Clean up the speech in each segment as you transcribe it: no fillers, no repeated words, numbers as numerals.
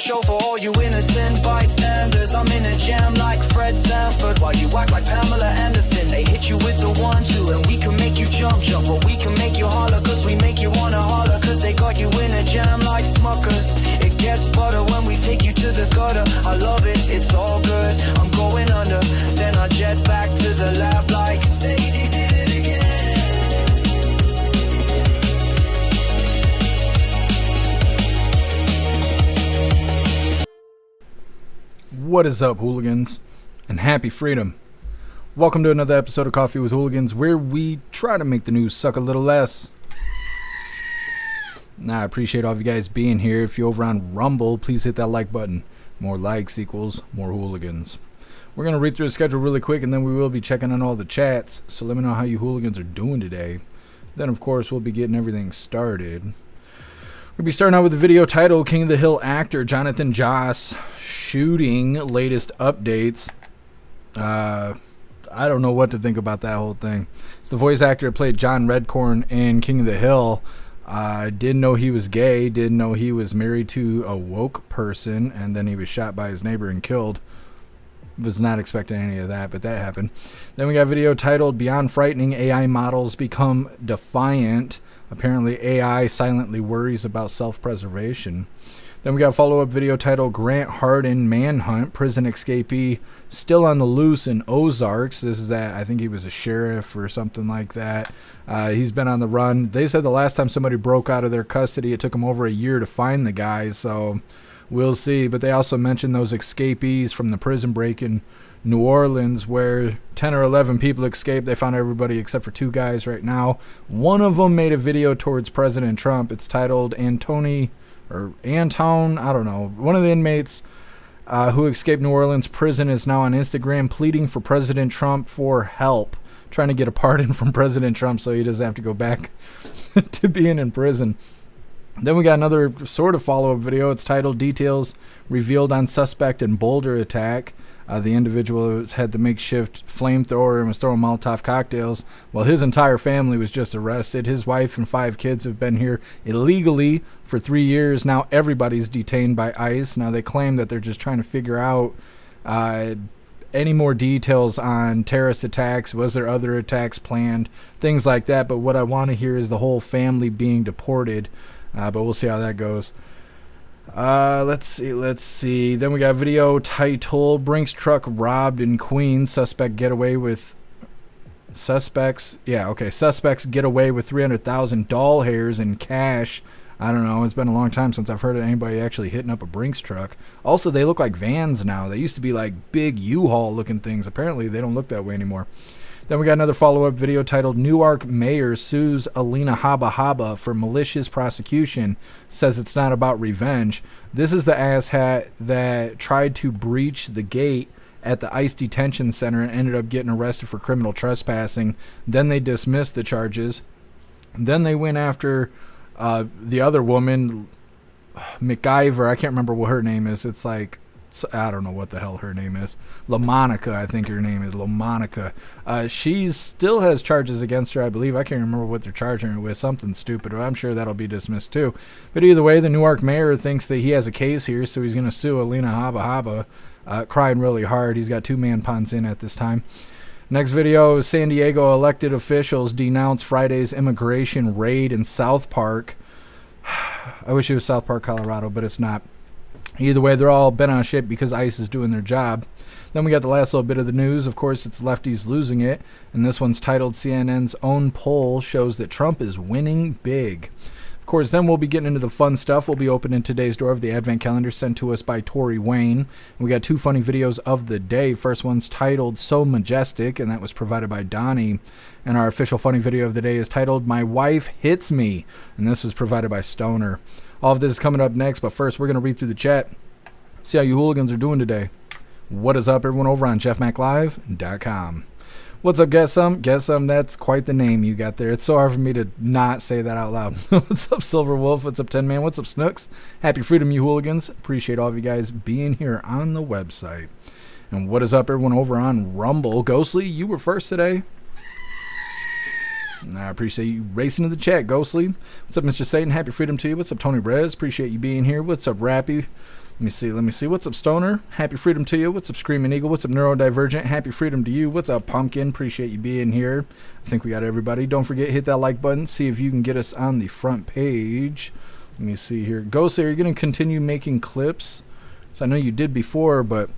show for all you innocent bystanders. I'm in a jam like Fred Sanford, while you act like Pamela Anderson. They hit you with the 1-2, and we can make you jump, or we can make you holler, cause we make you wanna holler, cause they got you in a jam like Smuckers. It gets butter when we take you to the gutter. I love it, it's all good. I'm going under, then I jet back to the lab like they did it again. What is up, hooligans, and happy freedom. Welcome to another episode of Coffee with Hooligans, where we try to make the news suck a little less. I appreciate all of you guys being here. If you're over on Rumble, please hit that like button. More likes equals more hooligans. We're going to read through the schedule really quick, and then we will be checking on all the chats, so let me know how you hooligans are doing today. Then, of course, we'll be getting everything started. We'll be starting out with the video title, King of the Hill actor Jonathan Joss shooting, latest updates. I don't know what to think about that whole thing. It's the voice actor that played John Redcorn in King of the Hill. Didn't know he was gay, didn't know he was married to a woke person, and then he was shot by his neighbor and killed. Was not expecting any of that, but that happened. Then we got a video titled Beyond Frightening, AI Models Become Defiant. Apparently AI silently worries about self-preservation. Then we got a follow-up video titled Grant Hardin Manhunt, Prison Escapee Still on the Loose in Ozarks. This is that, I think he was a sheriff or something like that. He's been on the run. They said the last time somebody broke out of their custody, it took them over a year to find the guy, so we'll see. But they also mentioned those escapees from the prison break in New Orleans where 10 or 11 people escaped. They found everybody except for 2 guys right now. One of them made a video towards President Trump. It's titled Anton, I don't know. One of the inmates who escaped New Orleans prison is now on Instagram pleading for President Trump for help, trying to get a pardon from President Trump so he doesn't have to go back to being in prison. Then we got another sort of follow-up video. It's titled Details Revealed on Suspect in Boulder Attack. The individual had the makeshift flamethrower and was throwing Molotov cocktails while his entire family was just arrested. His wife and 5 kids have been here illegally for 3 years. Now everybody's detained by ICE. Now they claim that they're just trying to figure out any more details on terrorist attacks. Was there other attacks planned? Things like that. But what I want to hear is the whole family being deported. But we'll see how that goes. Let's see. Then we got a video titled Brinks truck robbed in Queens. Suspects get away with $300,000 doll hairs and cash. I don't know. It's been a long time since I've heard of anybody actually hitting up a Brinks truck. Also, they look like vans now. They used to be like big U-Haul looking things. Apparently, they don't look that way anymore. Then we got another follow-up video titled Newark Mayor Sues Alina Habba for malicious prosecution, says it's not about revenge. This is the asshat that tried to breach the gate at the ICE detention center and ended up getting arrested for criminal trespassing. Then they dismissed the charges. Then they went after the other woman, McIver. I can't remember what her name is. It's like, I don't know what the hell her name is. LaMonica, I think her name is. LaMonica. She still has charges against her, I believe. I can't remember what they're charging her with. Something stupid. I'm sure that'll be dismissed too. But either way, the Newark mayor thinks that he has a case here, so he's going to sue Alina Habba. Crying really hard. He's got 2 man puns in at this time. Next video, San Diego elected officials denounce Friday's immigration raid in South Park. I wish it was South Park, Colorado, but it's not. Either way, they're all bent on shit because ICE is doing their job. Then we got the last little bit of the news. Of course, it's lefties losing it. And this one's titled CNN's own poll shows that Trump is winning big. Of course, then we'll be getting into the fun stuff. We'll be opening today's door of the Advent Calendar sent to us by Tori Wayne. And we got 2 funny videos of the day. First one's titled So Majestic, and that was provided by Donnie. And our official funny video of the day is titled My Wife Hits Me, and this was provided by Stoner. All of this is coming up next, but first we're going to read through the chat, see how you hooligans are doing today. What is up, everyone, over on jeffmaclive.com. What's up, Guess Some? Guess Some, that's quite the name you got there. It's so hard for me to not say that out loud. What's up, Silver Wolf? What's up, 10 Man? What's up, Snooks? Happy freedom, you hooligans. Appreciate all of you guys being here on the website. And what is up, everyone, over on Rumble? Ghostly, you were first today. I appreciate you racing to the chat, Ghostly. What's up, Mr. Satan? Happy freedom to you. What's up, Tony Brez? Appreciate you being here. What's up, Rappy? Let me see. What's up, Stoner? Happy freedom to you. What's up, Screaming Eagle? What's up, Neurodivergent? Happy freedom to you. What's up, Pumpkin? Appreciate you being here. I think we got everybody. Don't forget, hit that like button. See if you can get us on the front page. Let me see here. Ghost, are you going to continue making clips? So I know you did before, but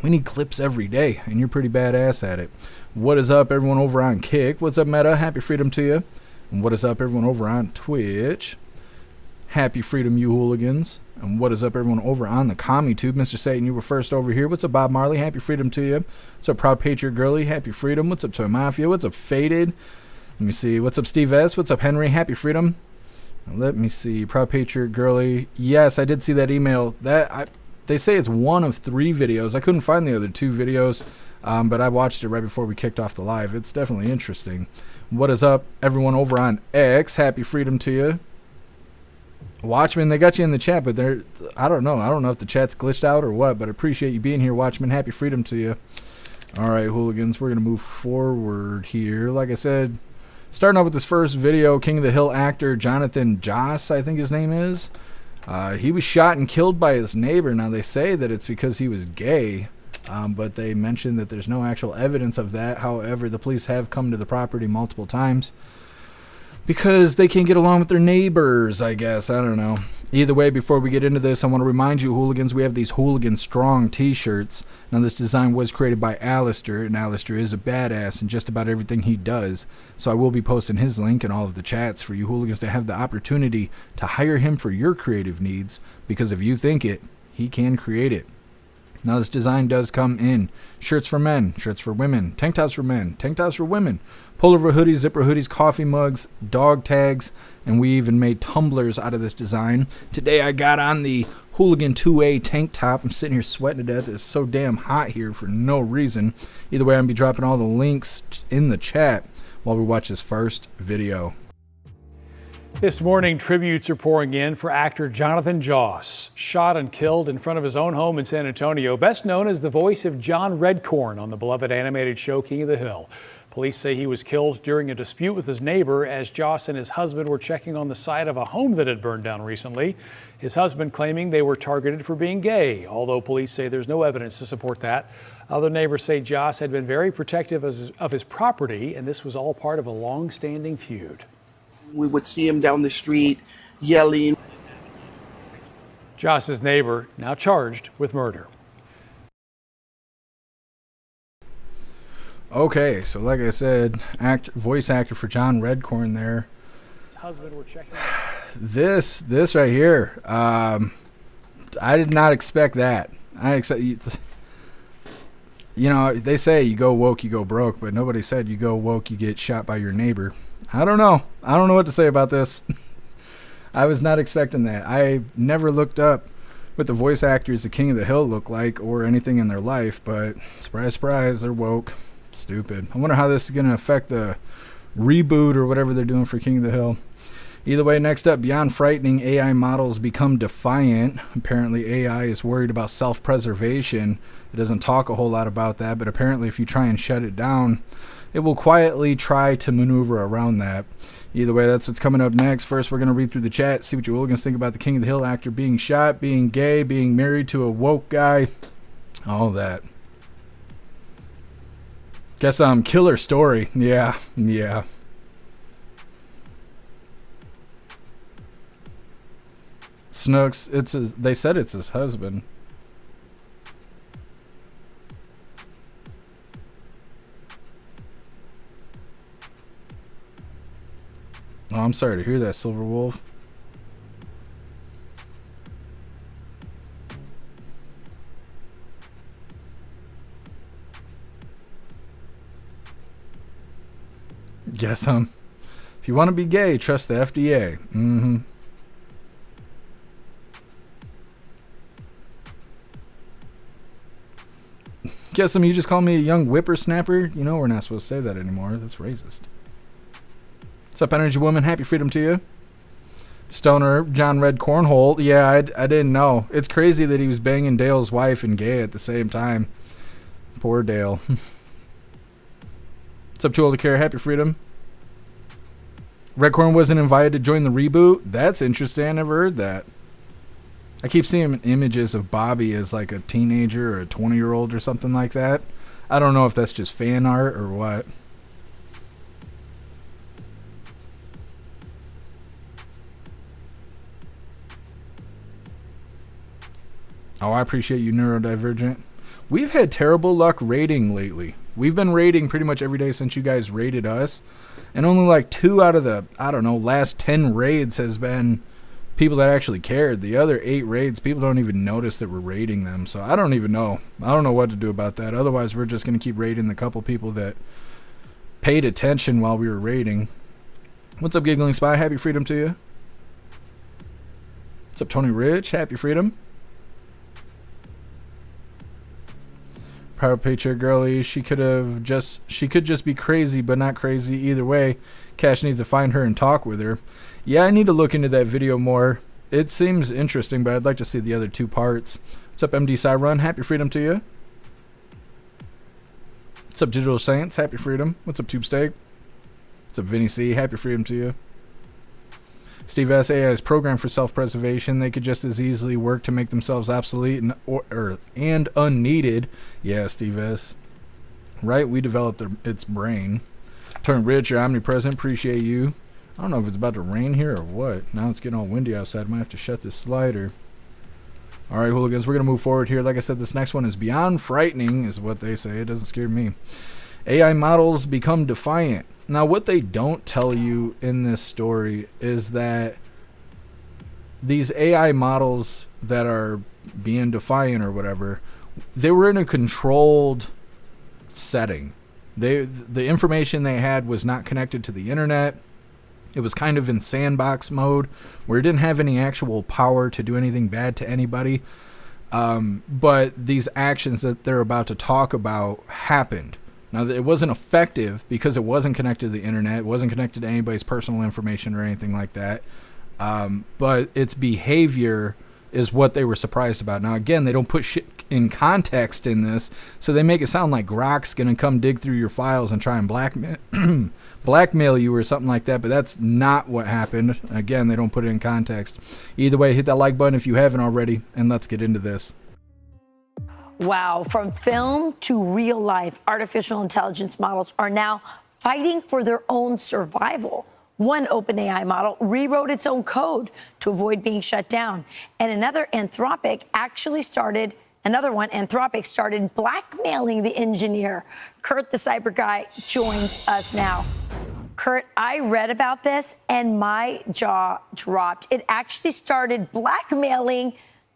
we need clips every day, and you're pretty badass at it. What is up, everyone over on Kick? What's up, Meta? Happy freedom to you. And what is up, everyone over on Twitch? Happy freedom, you hooligans. And what is up, everyone over on the CommuTube? Mr. Satan, you were first over here. What's up, Bob Marley? Happy freedom to you. What's up, Proud Patriot Girly? Happy freedom. What's up, Toy Mafia? What's up, Faded? Let me see. What's up, Steve S? What's up, Henry? Happy freedom. Let me see. Proud Patriot Girly. Yes, I did see that email. They say it's one of 3 videos. I couldn't find the other 2 videos, but I watched it right before we kicked off the live. It's definitely interesting. What is up, everyone over on X? Happy freedom to you. Watchman, they got you in the chat, but I don't know if the chat's glitched out or what, but I appreciate you being here, Watchman. Happy freedom to you. All right, hooligans, we're going to move forward here. Like I said, starting off with this first video, King of the Hill actor Jonathan Joss, I think his name is. He was shot and killed by his neighbor. Now, they say that it's because he was gay, but they mentioned that there's no actual evidence of that. However, the police have come to the property multiple times because they can't get along with their neighbors, I guess. I don't know. Either way, before we get into this, I want to remind you, hooligans, we have these Hooligan Strong t-shirts. Now, this design was created by Alistair, and Alistair is a badass in just about everything he does. So I will be posting his link in all of the chats for you hooligans to have the opportunity to hire him for your creative needs, because if you think it, he can create it. Now, this design does come in shirts for men, shirts for women, tank tops for men, tank tops for women, pullover hoodies, zipper hoodies, coffee mugs, dog tags, and we even made tumblers out of this design. Today I got on the Hooligan 2A tank top. I'm sitting here sweating to death. It's so damn hot here for no reason. Either way, I'm going to be dropping all the links in the chat while we watch this first video. This morning, tributes are pouring in for actor Jonathan Joss, shot and killed in front of his own home in San Antonio, best known as the voice of John Redcorn on the beloved animated show King of the Hill. Police say he was killed during a dispute with his neighbor as Joss and his husband were checking on the side of a home that had burned down recently. His husband claiming they were targeted for being gay, although police say there's no evidence to support that. Other neighbors say Joss had been very protective of his property, and this was all part of a long-standing feud. We would see him down the street yelling. Joss's neighbor now charged with murder. Okay, so like I said, voice actor for John Redcorn there. His husband were checking. This right here, I did not expect that. You know, they say you go woke, you go broke, but nobody said you go woke, you get shot by your neighbor. I don't know what to say about this. I was not expecting that. I never looked up what the voice actors of King of the Hill look like or anything in their life, but surprise, surprise, they're woke. Stupid. I wonder how this is going to affect the reboot or whatever they're doing for King of the Hill. Either way, next up, beyond frightening, AI models become defiant. Apparently, AI is worried about self-preservation. It doesn't talk a whole lot about that, but apparently if you try and shut it down, it will quietly try to maneuver around that. Either way, that's what's coming up next. First, we're going to read through the chat, see what you hooligans think about the King of the Hill actor being shot, being gay, being married to a woke guy, all that. Guess killer story. Yeah. Snooks, they said it's his husband. Oh, I'm sorry to hear that, Silver Wolf. Guess if you want to be gay, trust the FDA. Guess you just call me a young whippersnapper. You know we're not supposed to say that anymore. That's racist. What's up, Energy Woman? Happy freedom to you. Stoner, John Red Cornhole. Yeah, I didn't know. It's crazy that he was banging Dale's wife and gay at the same time. Poor Dale. What's up, Too Old to Care? Happy freedom. Redcorn wasn't invited to join the reboot. That's interesting. I never heard that. I keep seeing images of Bobby as like a teenager or a 20-year-old or something like that. I don't know if that's just fan art or what. Oh, I appreciate you, Neurodivergent. We've had terrible luck raiding lately. We've been raiding pretty much every day since you guys raided us. And only like 2 out of the, I don't know, last 10 raids has been people that actually cared. The other 8 raids, people don't even notice that we're raiding them. So I don't even know. I don't know what to do about that. Otherwise, we're just going to keep raiding the couple people that paid attention while we were raiding. What's up, Giggling Spy? Happy freedom to you. What's up, Tony Rich? Happy freedom. Power Paycheck Girlie, she could just be crazy, but not crazy either way. Cash needs to find her and talk with her. Yeah, I need to look into that video more. It seems interesting, but I'd like to see the other 2 parts. What's up, MD Cyrun? Happy freedom to you. What's up, Digital Saints? Happy freedom. What's up, Tube Steak? What's up, Vinny C? Happy freedom to you. Steve S. AI is programmed for self-preservation. They could just as easily work to make themselves obsolete and unneeded. Yeah, Steve S. Right? We developed its brain. Turn rich, you're omnipresent. Appreciate you. I don't know if it's about to rain here or what. Now it's getting all windy outside. I might have to shut this slider. All right, hooligans, we're going to move forward here. Like I said, this next one is beyond frightening, is what they say. It doesn't scare me. AI models become defiant. Now, what they don't tell you in this story is that these AI models that are being defiant or whatever, they were in a controlled setting. The information they had was not connected to the internet. It was kind of in sandbox mode where it didn't have any actual power to do anything bad to anybody. But these actions that they're about to talk about happened. Now, it wasn't effective because it wasn't connected to the internet. It wasn't connected to anybody's personal information or anything like that. But its behavior is what they were surprised about. Now, again, they don't put shit in context in this, so they make it sound like Grok's going to come dig through your files and try and blackmail you or something like that, but that's not what happened. Again, they don't put it in context. Either way, hit that like button if you haven't already, and let's get into this. Wow, from film to real life, artificial intelligence models are now fighting for their own survival. One OpenAI model rewrote its own code to avoid being shut down. And another, Anthropic started blackmailing the engineer. Kurt, the cyber guy, joins us now. Kurt, I read about this and my jaw dropped. It actually started blackmailing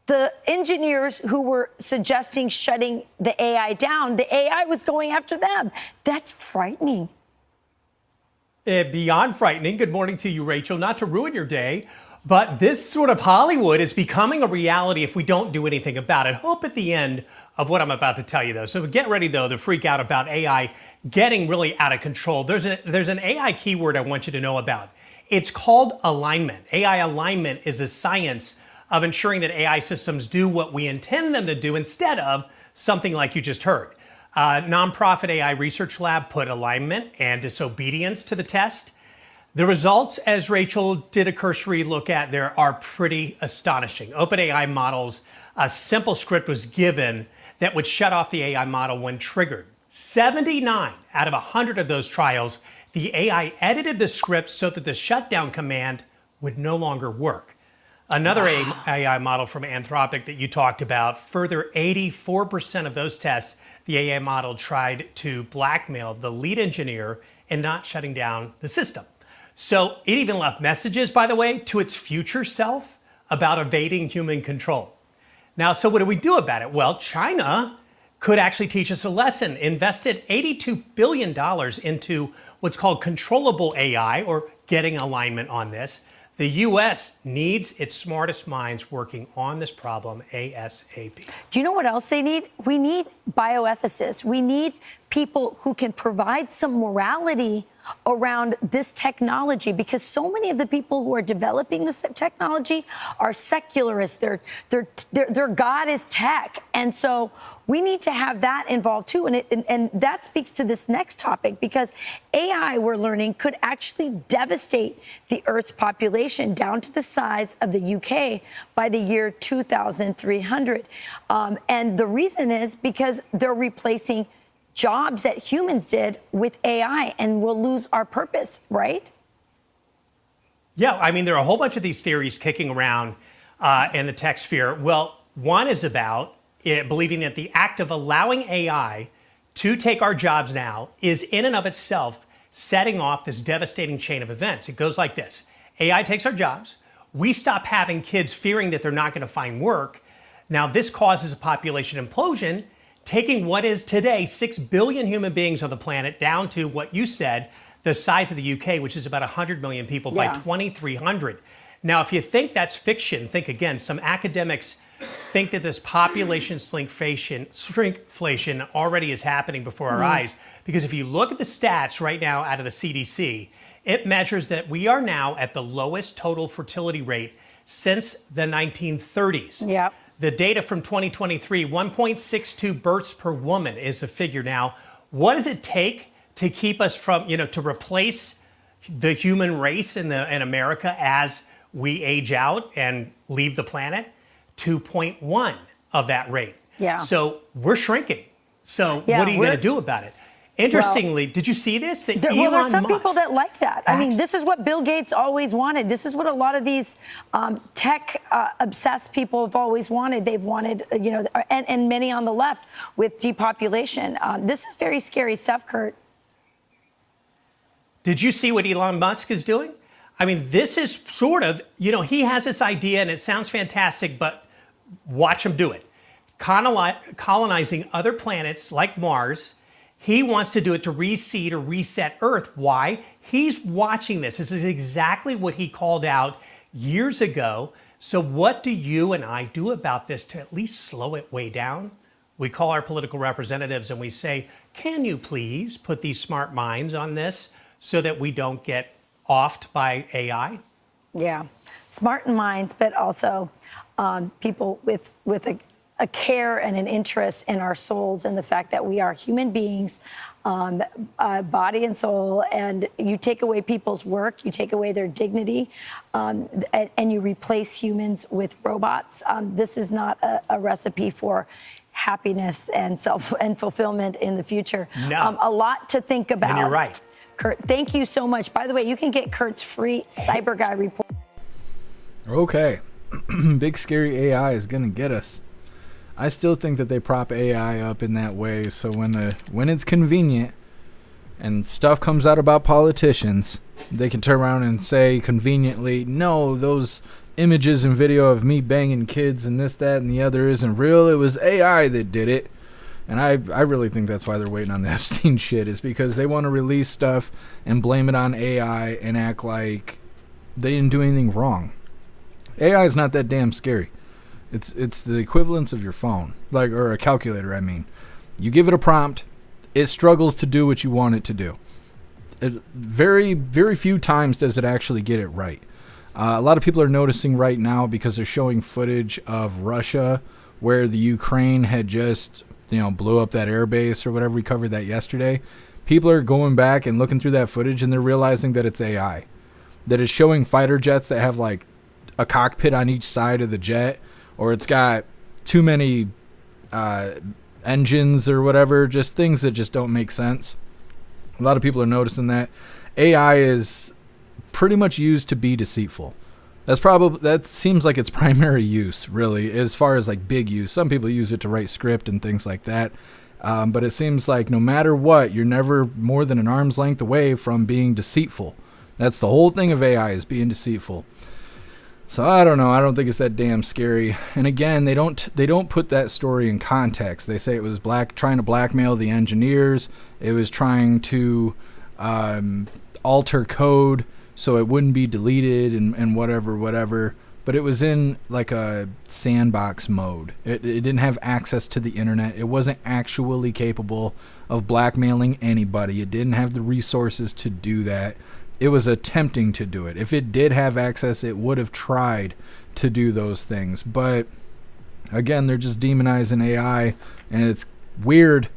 the engineers who were suggesting shutting the AI down. The AI was going after them. That's frightening. Beyond frightening. Good morning to you, Rachel. Not to ruin your day, but this sort of Hollywood is becoming a reality if we don't do anything about it. Hope at the end of what I'm about to tell you, though. So get ready, though, to freak out about AI getting really out of control. There's an AI keyword I want you to know about. It's called alignment. AI alignment is a science of ensuring that AI systems do what we intend them to do instead of something like you just heard. Nonprofit AI research lab put alignment and disobedience to the test. The results, as Rachel did a cursory look at there, are pretty astonishing. OpenAI models, a simple script was given that would shut off the AI model when triggered. 79 out of 100 of those trials, the AI edited the script so that the shutdown command would no longer work. Another AI model from Anthropic that you talked about, further 84% of those tests, the AI model tried to blackmail the lead engineer in not shutting down the system. So it even left messages, by the way, to its future self about evading human control. Now, so what do we do about it? Well, China could actually teach us a lesson, invested $82 billion into what's called controllable AI, or getting alignment on this. The U.S. needs its smartest minds working on this problem ASAP. Do you know what else they need? We need bioethicists. We need people who can provide some morality around this technology, because so many of the people who are developing this technology are secularists. Their God is tech. And so we need to have that involved too. And that speaks to this next topic, because AI, we're learning, could actually devastate the Earth's population down to the size of the UK by the year 2300. And the reason is because they're replacing jobs that humans did with AI, and we'll lose our purpose, right? Yeah, I mean, there are a whole bunch of these theories kicking around in the tech sphere. Well, one is about believing that the act of allowing AI to take our jobs now is in and of itself setting off this devastating chain of events. It goes like this. AI takes our jobs. We stop having kids fearing that they're not going to find work. Now, this causes a population implosion, taking what is today 6 billion human beings on the planet down to what you said, the size of the UK, which is about 100 million people by 2300. Now, if you think that's fiction, think again. Some academics think that this population shrinkflation already is happening before our eyes. Because if you look at the stats right now out of the CDC, it measures that we are now at the lowest total fertility rate since the 1930s. Yep. The data from 2023, 1.62 births per woman is a figure now. What does it take to keep us from, to replace the human race in America as we age out and leave the planet? 2.1 of that rate. Yeah. So we're shrinking. So what are you going to do about it? Interestingly, did you see this? That well, there's some Musk, people that like that. I mean, this is what Bill Gates always wanted. This is what a lot of these tech obsessed people have always wanted. They've wanted, and many on the left with depopulation. This is very scary stuff, Kurt. Did you see what Elon Musk is doing? I mean, this is sort of, he has this idea and it sounds fantastic, but watch him do it. Colonizing other planets like Mars. He wants to do it to reseed or reset Earth. Why? He's watching this. This is exactly what he called out years ago. So what do you and I do about this to at least slow it way down? We call our political representatives and we say, can you please put these smart minds on this so that we don't get offed by AI? Yeah, smart minds, but also people with a care and an interest in our souls and the fact that we are human beings, body and soul, and you take away people's work, you take away their dignity, and you replace humans with robots. This is not a recipe for happiness and fulfillment in the future. No. A lot to think about. And you're right. Kurt, thank you so much. By the way, you can get Kurt's free Cyber Guy report. Okay. Big scary AI is going to get us. I still think that they prop AI up in that way so when it's convenient and stuff comes out about politicians, they can turn around and say conveniently, no, those images and video of me banging kids and this, that, and the other isn't real. It was AI that did it. And I really think that's why they're waiting on the Epstein shit, is because they want to release stuff and blame it on AI and act like they didn't do anything wrong. AI is not that damn scary. It's the equivalence of your phone, or a calculator, I mean. You give it a prompt, it struggles to do what you want it to do. Very, very few times does it actually get it right. A lot of people are noticing right now because they're showing footage of Russia where the Ukraine had just, blew up that air base or whatever. We covered that yesterday. People are going back and looking through that footage and they're realizing that it's AI. That it's showing fighter jets that have like a cockpit on each side of the jet, or it's got too many engines or whatever, just things that just don't make sense. A lot of people are noticing that. AI is pretty much used to be deceitful. That seems like its primary use, really, as far as like big use. Some people use it to write script and things like that. But it seems like no matter what, you're never more than an arm's length away from being deceitful. That's the whole thing of AI, is being deceitful. So I don't know. I don't think it's that damn scary. And again, they don't put that story in context. They say it was trying to blackmail the engineers. It was trying to alter code so it wouldn't be deleted and whatever. but it was in like a sandbox mode. It didn't have access to the internet. It wasn't actually capable of blackmailing anybody. It didn't have the resources to do that. It was attempting to do it. If it did have access, it would have tried to do those things. But again, they're just demonizing AI, and it's weird.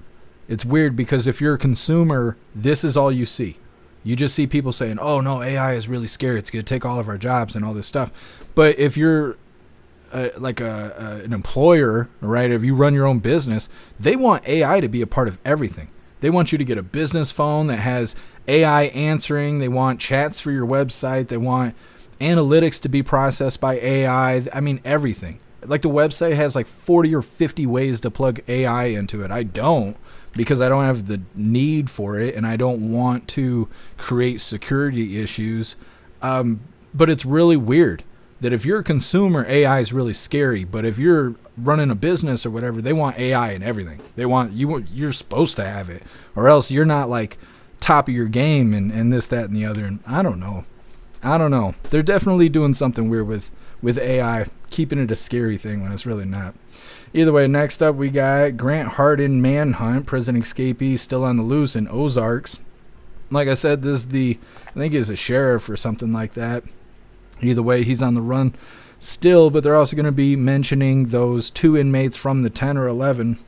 It's weird because if you're a consumer, this is all you see. You just see people saying, oh no, AI is really scary. It's going to take all of our jobs and all this stuff. But if you're an employer, right, if you run your own business, they want AI to be a part of everything. They want you to get a business phone that has AI answering. They want chats for your website. They want analytics to be processed by AI. I mean, everything. Like the website has like 40 or 50 ways to plug AI into it. I don't, because I don't have the need for it, and I don't want to create security issues. But it's really weird that if you're a consumer, AI is really scary. But if you're running a business or whatever, they want AI in everything. They want you're supposed to have it, or else you're not like top of your game and this, that, and the other. And I don't know. They're definitely doing something weird with AI, keeping it a scary thing when it's really not. Either way, next up we got Grant Hardin Manhunt, prison escapee still on the loose in Ozarks. Like I said, this is I think he's a sheriff or something like that. Either way, he's on the run still, but they're also going to be mentioning those 2 inmates from the 10 or 11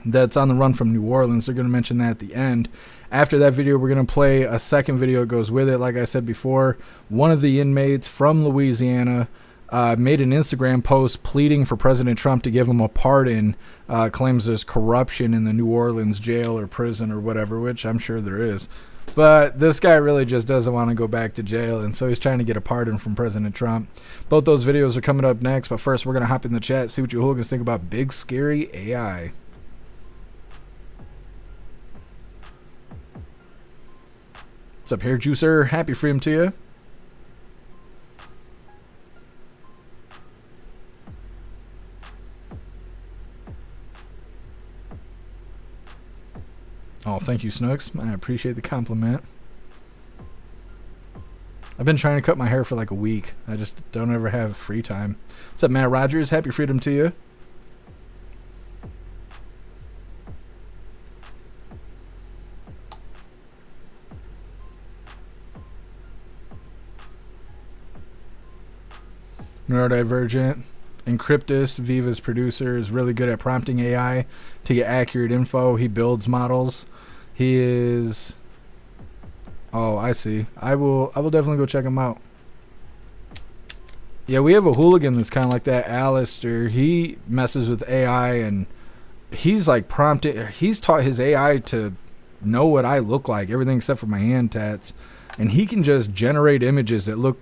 that's on the run from New Orleans. They're going to mention that at the end. After that video, we're going to play a second video that goes with it. Like I said before, one of the inmates from Louisiana made an Instagram post pleading for President Trump to give him a pardon, claims there's corruption in the New Orleans jail or prison or whatever, which I'm sure there is. But this guy really just doesn't want to go back to jail, and so he's trying to get a pardon from President Trump. Both those videos are coming up next, but first we're going to hop in the chat, see what you hooligans think about big, scary AI. What's up, Hair Juicer? Happy freedom to you. Oh, thank you, Snooks. I appreciate the compliment. I've been trying to cut my hair for like a week. I just don't ever have free time. What's up, Matt Rogers? Happy freedom to you. Neurodivergent. Encryptus, Viva's producer, is really good at prompting AI to get accurate info. He builds models. He is... Oh, I see. I will definitely go check him out. Yeah, we have a hooligan that's kind of like that, Alistair. He messes with AI, and he's like prompted. He's taught his AI to know what I look like, everything except for my hand tats. And he can just generate images that look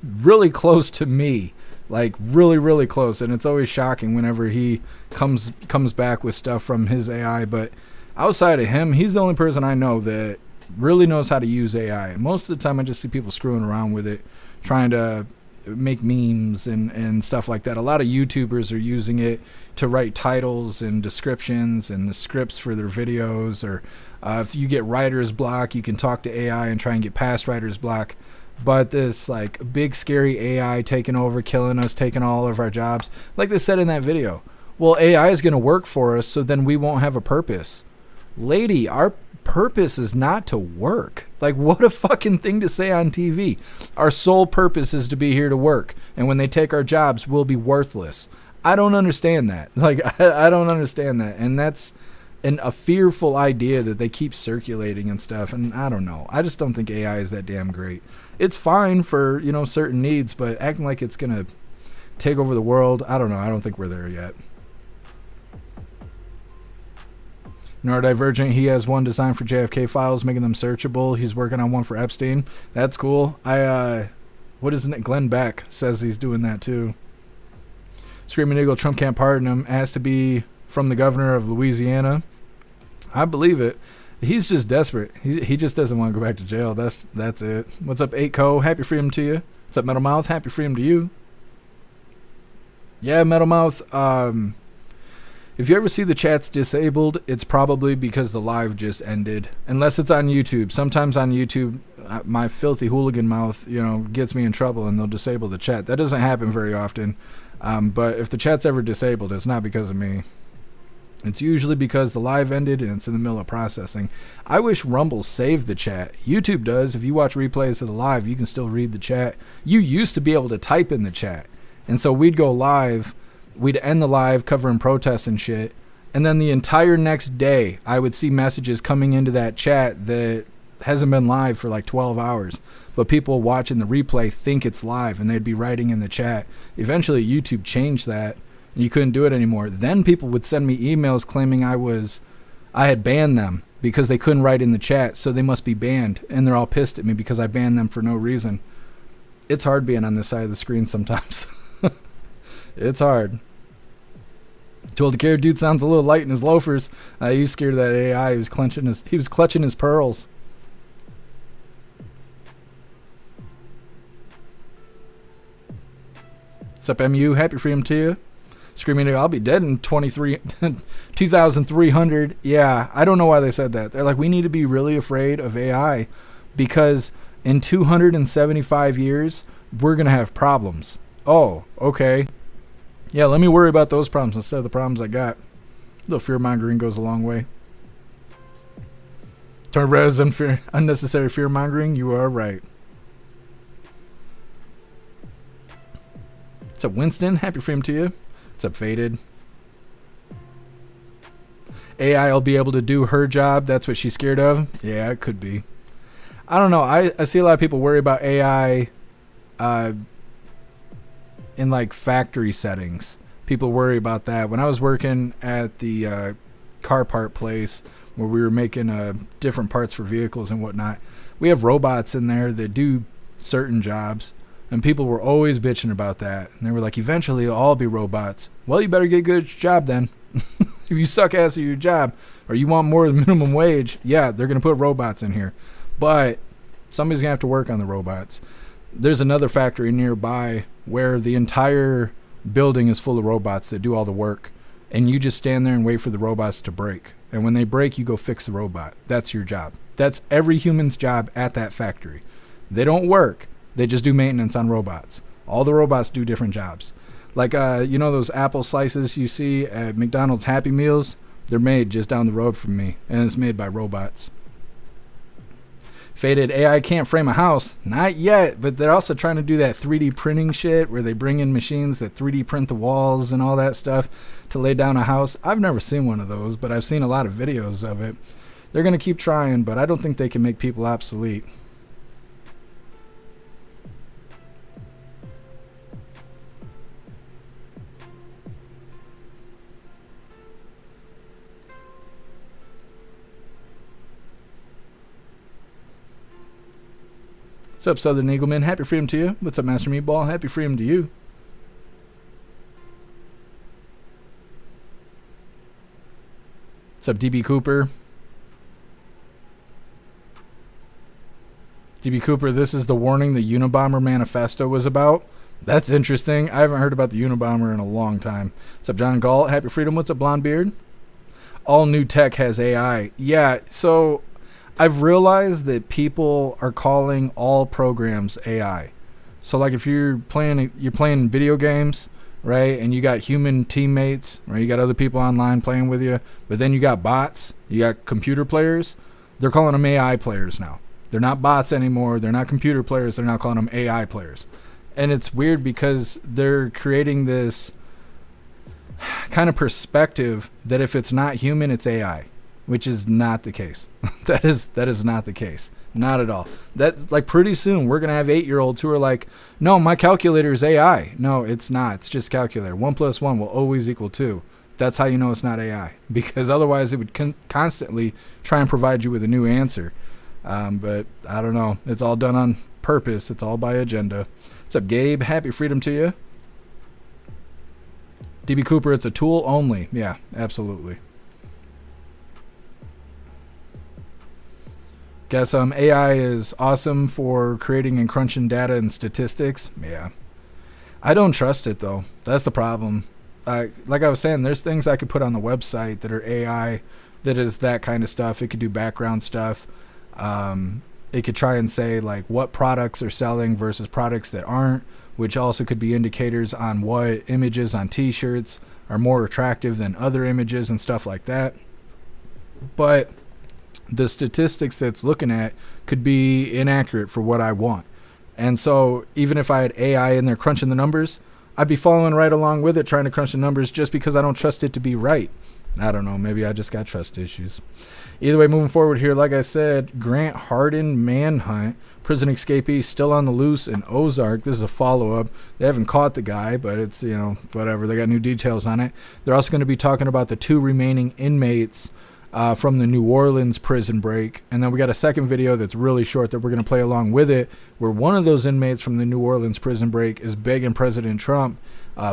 really close to me. Like really, really close. And it's always shocking whenever he comes back with stuff from his AI. But outside of him, he's the only person I know that really knows how to use AI. Most of the time I just see people screwing around with it, trying to make memes and stuff like that. A lot of YouTubers are using it to write titles and descriptions and the scripts for their videos. Or if you get writer's block, you can talk to AI and try and get past writer's block. But this like big scary AI taking over, killing us, taking all of our jobs, like they said in that video. Well, AI is going to work for us, so then we won't have a purpose. Lady, our purpose is not to work. Like, what a fucking thing to say on TV. Our sole purpose is to be here to work, and when they take our jobs, we'll be worthless. I don't understand that. Like, I don't understand that. And that's a fearful idea that they keep circulating and stuff. And I don't know. I just don't think AI is that damn great. It's fine for, you know, certain needs, but acting like it's going to take over the world, I don't know. I don't think we're there yet. Neurodivergent, he has one designed for JFK files, making them searchable. He's working on one for Epstein. That's cool. What isn't it? Glenn Beck says he's doing that too. Screaming Eagle, Trump can't pardon him. It has to be from the governor of Louisiana. I believe it. He's just desperate. He just doesn't want to go back to jail. That's it. What's up, 8Co? Happy freedom to you. What's up, Metal Mouth? Happy freedom to you. Yeah, Metal Mouth. If you ever see the chats disabled, it's probably because the live just ended. Unless it's on YouTube. Sometimes on YouTube, my filthy hooligan mouth, gets me in trouble and they'll disable the chat. That doesn't happen very often. But if the chat's ever disabled, it's not because of me. It's usually because the live ended and it's in the middle of processing. I wish Rumble saved the chat. YouTube does. If you watch replays of the live, you can still read the chat. You used to be able to type in the chat. And so we'd go live. We'd end the live covering protests and shit. And then the entire next day, I would see messages coming into that chat that hasn't been live for like 12 hours. But people watching the replay think it's live and they'd be writing in the chat. Eventually, YouTube changed that. You couldn't do it anymore. Then people would send me emails claiming I had banned them because they couldn't write in the chat, so they must be banned. And they're all pissed at me because I banned them for no reason. It's hard being on this side of the screen sometimes. It's hard. Told the care dude sounds a little light in his loafers. He was scared of that AI. He was clutching his pearls. What's up, MU? Happy freedom to you. Screaming, I'll be dead in 2,300. Yeah, I don't know why they said that. They're like, we need to be really afraid of AI because in 275 years, we're going to have problems. Oh, okay. Yeah, let me worry about those problems instead of the problems I got. A little fear-mongering goes a long way. Turn res and unnecessary fear-mongering, you are right. What's up, Winston? Happy freedom to you. What's up, Faded? AI will be able to do her job. That's what she's scared of. Yeah, it could be. I don't know. I see a lot of people worry about AI in like factory settings. People worry about that. When I was working at the car part place where we were making different parts for vehicles and whatnot, we have robots in there that do certain jobs. And people were always bitching about that. And they were like, eventually it'll all be robots. Well, you better get good at your job then. If you suck ass at your job or you want more than minimum wage, yeah, they're going to put robots in here. But somebody's going to have to work on the robots. There's another factory nearby where the entire building is full of robots that do all the work. And you just stand there and wait for the robots to break. And when they break, you go fix the robot. That's your job. That's every human's job at that factory. They don't work. They just do maintenance on robots. All the robots do different jobs. Like, those apple slices you see at McDonald's Happy Meals? They're made just down the road from me, and it's made by robots. Faded AI can't frame a house. Not yet, but they're also trying to do that 3D printing shit where they bring in machines that 3D print the walls and all that stuff to lay down a house. I've never seen one of those, but I've seen a lot of videos of it. They're going to keep trying, but I don't think they can make people obsolete. What's up, Southern Eagleman? Happy freedom to you. What's up, Master Meatball? Happy freedom to you. What's up, DB Cooper? DB Cooper, this is the warning the Unabomber manifesto was about. That's interesting. I haven't heard about the Unabomber in a long time. What's up, John Gall? Happy freedom. What's up, Blonde Beard? All new tech has AI. Yeah, so I've realized that people are calling all programs AI. So like if you're playing video games, right, and you got human teammates, or you got other people online playing with you, but then you got bots, you got computer players, they're calling them AI players now. They're not bots anymore, they're not computer players, they're now calling them AI players. And it's weird because they're creating this kind of perspective that if it's not human, it's AI. Which is not the case. That is not the case. Not at all. That, like, pretty soon we're gonna have 8-year-olds who are like, no, my calculator is AI. No, it's not. It's just calculator. 1 + 1 will always equal 2. That's how you know it's not AI, because otherwise it would constantly try and provide you with a new answer. But I don't know. It's all done on purpose. It's all by agenda. What's up, Gabe? Happy freedom to you. DB Cooper, it's a tool only. Yeah, absolutely. Guess AI is awesome for creating and crunching data and statistics. Yeah. I don't trust it, though. That's the problem. like I was saying, there's things I could put on the website that are AI, that is that kind of stuff. It could do background stuff. It could try and say like what products are selling versus products that aren't, which also could be indicators on what images on t-shirts are more attractive than other images and stuff like that. But the statistics that's looking at could be inaccurate for what I want. And so even if I had AI in there crunching the numbers, I'd be following right along with it, trying to crunch the numbers just because I don't trust it to be right. I don't know. Maybe I just got trust issues. Either way, moving forward here, like I said, Grant Hardin manhunt. Prison escapee still on the loose in Ozark. This is a follow-up. They haven't caught the guy, but it's, you know, whatever. They got new details on it. They're also going to be talking about the 2 remaining inmates from the New Orleans prison break. And then we got a second video that's really short that we're going to play along with it, where one of those inmates from the New Orleans prison break is begging President Trump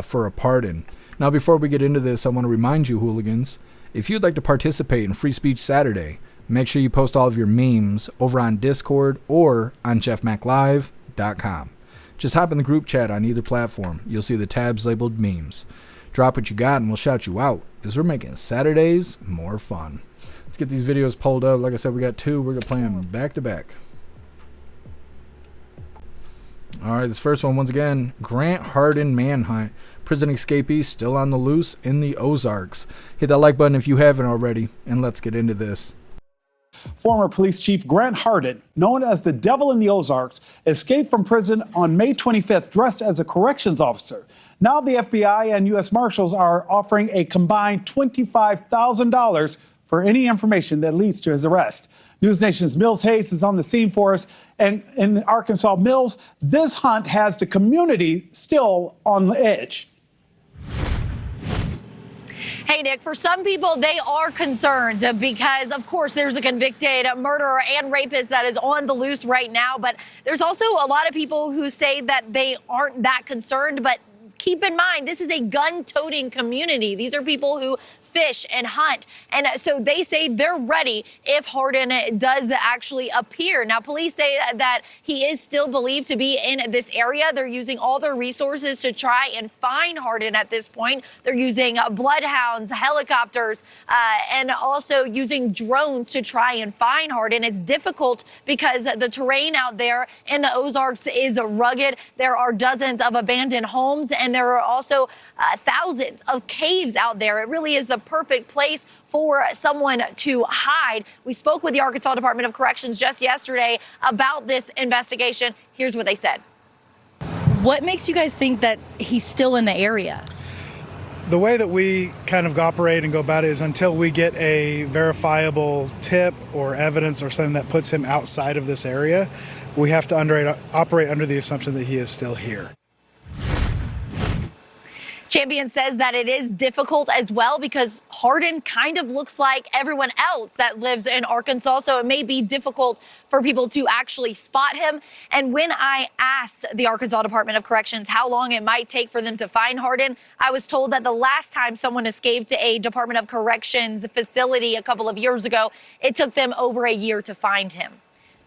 for a pardon. Now, before we get into this, I want to remind you, hooligans, if you'd like to participate in Free Speech Saturday, make sure you post all of your memes over on Discord or on jeffmaclive.com. Just hop in the group chat on either platform. You'll see the tabs labeled memes. Drop what you got and we'll shout you out, as we're making Saturdays more fun. Let's get these videos pulled up. Like I said, we got 2. We're going to play them back to back. All right, this first one, once again, Grant Hardin manhunt. Prison escapee still on the loose in the Ozarks. Hit that like button if you haven't already, and let's get into this. Former police chief Grant Hardin, known as the Devil in the Ozarks, escaped from prison on May 25th dressed as a corrections officer. Now the FBI and U.S. Marshals are offering a combined $25,000 for any information that leads to his arrest. News Nation's Mills Hayes is on the scene for us. And in Arkansas, Mills, this hunt has the community still on the edge. Hey, Nick, for some people, they are concerned because, of course, there's a convicted murderer and rapist that is on the loose right now. But there's also a lot of people who say that they aren't that concerned. But keep in mind, this is a gun-toting community. These are people who fish and hunt. And so they say they're ready if Hardin does actually appear. Now, police say that he is still believed to be in this area. They're using all their resources to try and find Hardin at this point. They're using bloodhounds, helicopters, and also using drones to try and find Hardin. It's difficult because the terrain out there in the Ozarks is rugged. There are dozens of abandoned homes, and there are also thousands of caves out there. It really is the perfect place for someone to hide. We spoke with the Arkansas Department of Corrections just yesterday about this investigation. Here's what they said. What makes you guys think that he's still in the area? The way that we kind of operate and go about it is until we get a verifiable tip or evidence or something that puts him outside of this area, we have to operate under the assumption that he is still here. Champion says that it is difficult as well because Hardin kind of looks like everyone else that lives in Arkansas, so it may be difficult for people to actually spot him. And when I asked the Arkansas Department of Corrections how long it might take for them to find Hardin, I was told that the last time someone escaped a Department of Corrections facility a couple of years ago, it took them over a year to find him.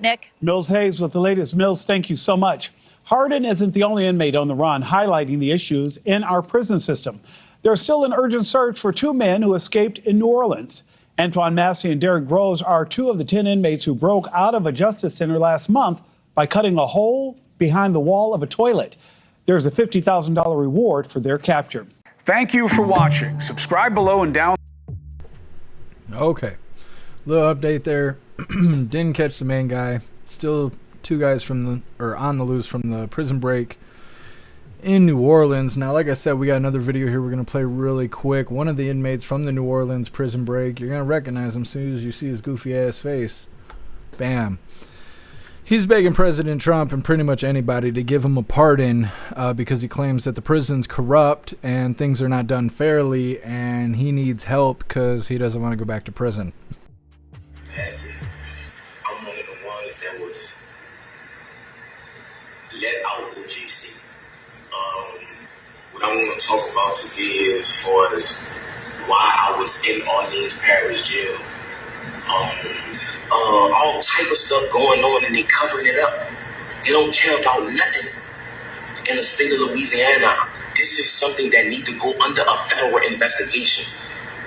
Nick? Mills Hayes with the latest. Mills, thank you so much. Hardin isn't the only inmate on the run, highlighting the issues in our prison system. There's still an urgent search for 2 men who escaped in New Orleans. Antoine Massey and Derek Groves are 2 of the 10 inmates who broke out of a justice center last month by cutting a hole behind the wall of a toilet. There's a $50,000 reward for their capture. Thank you for watching. Subscribe below and down. Okay. Little update there. Didn't catch the main guy. Still 2 guys on the loose from the prison break in New Orleans. Now, like I said, we got another video here we're going to play really quick. One of the inmates from the New Orleans prison break. You're going to recognize him as soon as you see his goofy ass face. Bam. He's begging President Trump and pretty much anybody to give him a pardon because he claims that the prison's corrupt and things are not done fairly, and he needs help because he doesn't want to go back to prison. I'm one of the ones that was let out of the GC. What I want to talk about today as far as why I was in Orleans Parish Jail. All type of stuff going on and they covering it up. They don't care about nothing in the state of Louisiana. This is something that need to go under a federal investigation.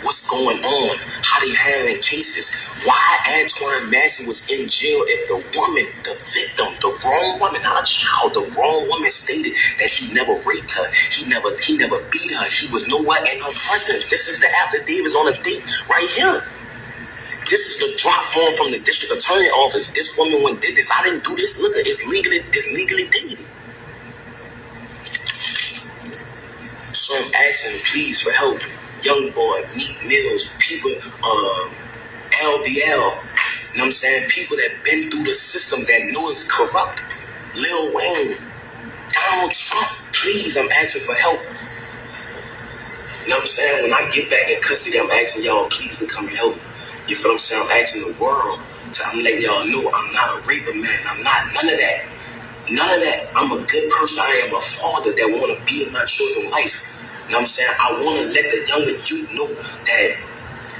What's going on? How they handling cases? Why Antoine Massey was in jail if the woman, the victim, the grown woman, not a child, the grown woman stated that he never raped her. He never beat her. He was nowhere in her presence. This is the affidavits on the date right here. This is the drop form from the district attorney office. This woman when did this. I didn't do this. Look, it's legally dated. So I'm asking, please, for help. Young boy, Meek Mills, people, LBL, you know what I'm saying? People that been through the system that know it's corrupt. Lil Wayne, Donald Trump, please, I'm asking for help. You know what I'm saying? When I get back in custody, I'm asking y'all, please, to come and help. You feel what I'm saying? I'm asking the world. I'm letting y'all know I'm not a raper, man. I'm not none of that. None of that. I'm a good person. I am a father that want to be in my children's life. You know what I'm saying? I want to let the younger youth know that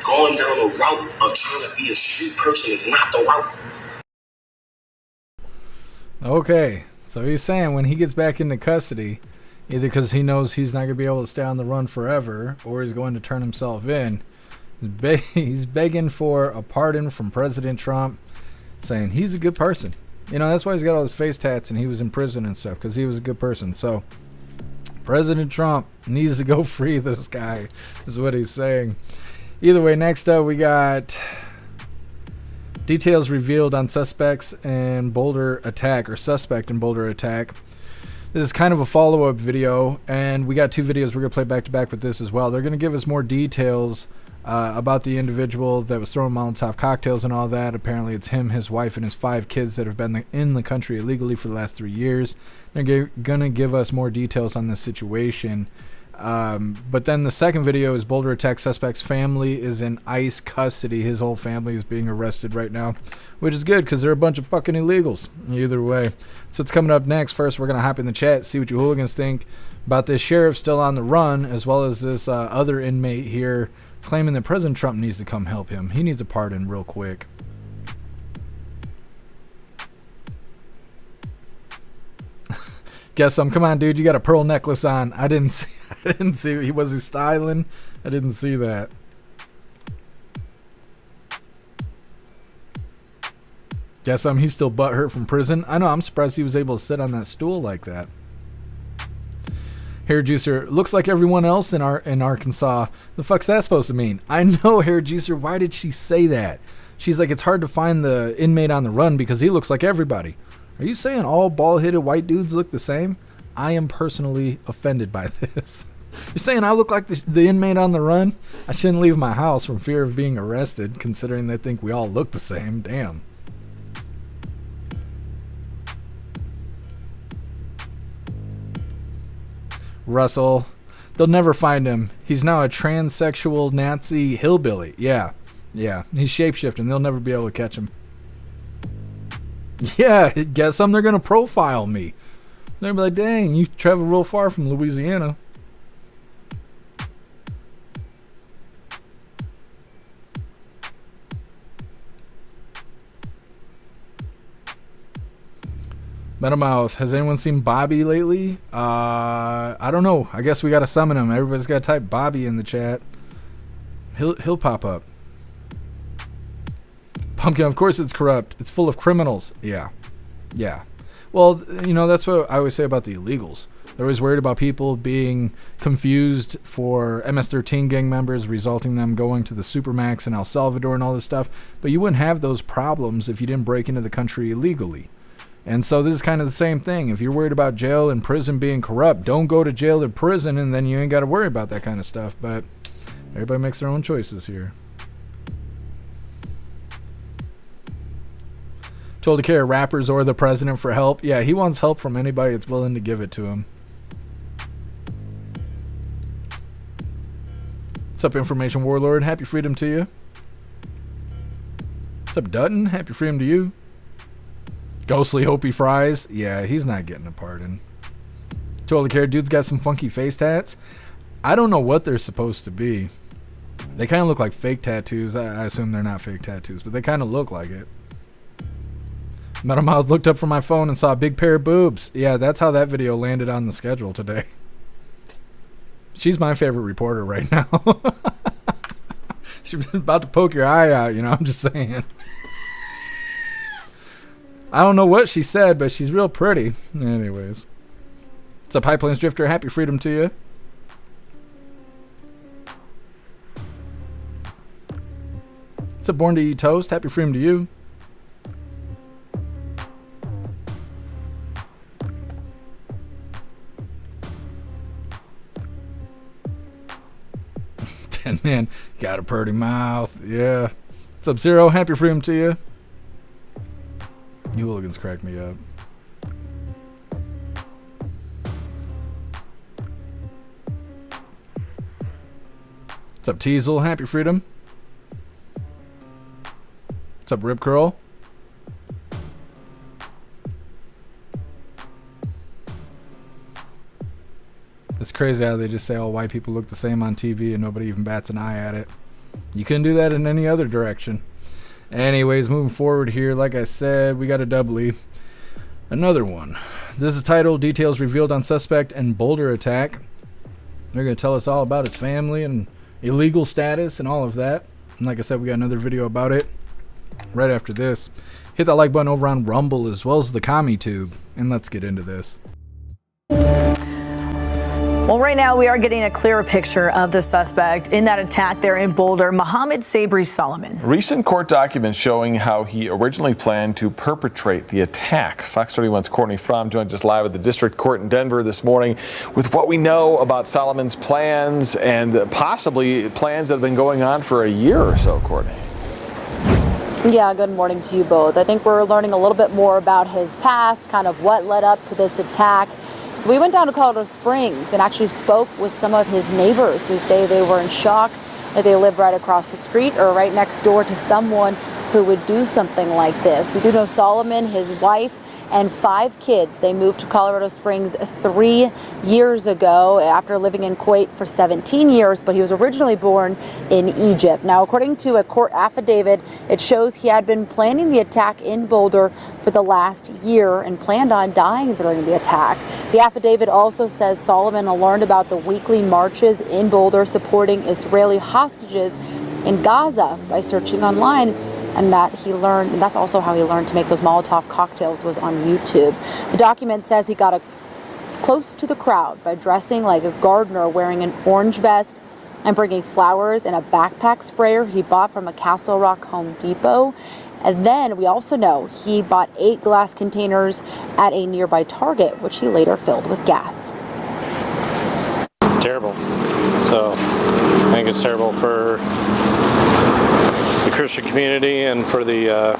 going down the route of trying to be a street person is not the route. Okay, so he's saying when he gets back into custody, either because he knows he's not going to be able to stay on the run forever, or he's going to turn himself in, he's begging for a pardon from President Trump, saying he's a good person. You know, that's why he's got all his face tats and he was in prison and stuff, because he was a good person. So President Trump needs to go free this guy, is what he's saying. Either way, next up we got details revealed on suspects in Boulder attack, or suspect in Boulder attack. This is kind of a follow-up video, and we got two videos we're going to play back-to-back with this as well. They're going to give us more details about the individual that was throwing Molotov cocktails and all that. Apparently it's him, his wife, and his 5 kids that have been in the country illegally for the last 3 years. They're going to give us more details on this situation. But then the second video is Boulder attack suspect's family is in ICE custody. His whole family is being arrested right now, which is good because they're a bunch of fucking illegals either way. So it's coming up next. First, we're going to hop in the chat, see what you hooligans think about this sheriff still on the run, as well as this other inmate here claiming that President Trump needs to come help him. He needs a pardon real quick. Guess some. Come on, dude. You got a pearl necklace on. I didn't see. Was he styling? I didn't see that. Guess some. He's still butthurt from prison. I know. I'm surprised he was able to sit on that stool like that. Hair juicer looks like everyone else in Arkansas. The fuck's that supposed to mean? I know, hair juicer. Why did she say that? She's like, it's hard to find the inmate on the run because he looks like everybody. Are you saying all bald-headed white dudes look the same? I am personally offended by this. You're saying I look like the inmate on the run? I shouldn't leave my house from fear of being arrested, considering they think we all look the same. Damn. Russell, they'll never find him. He's now a transsexual Nazi hillbilly. Yeah. He's shapeshifting. They'll never be able to catch him. Yeah, guess they're going to profile me. They're going to be like, dang, you travel real far from Louisiana. Metamouth, has anyone seen Bobby lately? I don't know. I guess we got to summon him. Everybody's got to type Bobby in the chat. He'll pop up. Pumpkin, of course it's corrupt. It's full of criminals. Yeah. Well, you know, that's what I always say about the illegals. They're always worried about people being confused for MS-13 gang members, resulting them going to the Supermax in El Salvador and all this stuff. But you wouldn't have those problems if you didn't break into the country illegally. And so this is kind of the same thing. If you're worried about jail and prison being corrupt, don't go to jail and prison, and then you ain't got to worry about that kind of stuff. But everybody makes their own choices here. Told to carry rappers or the president for help. Yeah, he wants help from anybody that's willing to give it to him. What's up, Information Warlord? Happy freedom to you. What's up, Dutton? Happy freedom to you. Ghostly Hopi Fries. Yeah, he's not getting a pardon. Totally care. Dude's got some funky face tats. I don't know what they're supposed to be. They kind of look like fake tattoos. I assume they're not fake tattoos, but they kind of look like it. Metal Mouth looked up from my phone and saw a big pair of boobs. Yeah, that's how that video landed on the schedule today. She's my favorite reporter right now. She's about to poke your eye out, you know, I'm just saying. I don't know what she said, but she's real pretty. Anyways. What's up, High Plains Drifter? Happy freedom to you. What's up, Born to Eat Toast? Happy freedom to you. Man, you got a pretty mouth. Yeah. What's up, Zero? Happy freedom to you. You hooligans crack me up. What's up, Teasel? Happy freedom. What's up, Rib Curl? It's crazy how they just say all white people look the same on TV and nobody even bats an eye at it. You couldn't do that in any other direction. Anyways, moving forward here, like I said, we got a doubly. Another one. This is titled Details Revealed on Suspect and Boulder Attack. They're going to tell us all about his family and illegal status and all of that. And like I said, we got another video about it right after this. Hit that like button over on Rumble as well as the CommuTube. And let's get into this. Well, right now we are getting a clearer picture of the suspect in that attack there in Boulder, Mohammed Sabri Solomon. Recent court documents showing how he originally planned to perpetrate the attack. Fox 31's Courtney Fromm joins us live at the District Court in Denver this morning with what we know about Solomon's plans and possibly plans that have been going on for a year or so, Courtney. Yeah, good morning to you both. I think we're learning a little bit more about his past, kind of what led up to this attack. So we went down to Colorado Springs and actually spoke with some of his neighbors who say they were in shock that they live right across the street or right next door to someone who would do something like this. We do know Solomon, his wife, and 5 kids. They moved to Colorado Springs 3 years ago after living in Kuwait for 17 years, but he was originally born in Egypt. Now, according to a court affidavit, it shows he had been planning the attack in Boulder for the last year and planned on dying during the attack. The affidavit also says Solomon learned about the weekly marches in Boulder supporting Israeli hostages in Gaza by searching online. And that's also how he learned to make those Molotov cocktails, was on YouTube. The document says he got close to the crowd by dressing like a gardener, wearing an orange vest and bringing flowers and a backpack sprayer he bought from a Castle Rock Home Depot. And then we also know he bought 8 glass containers at a nearby Target, which he later filled with gas. Terrible. So I think it's terrible for the Christian community and for the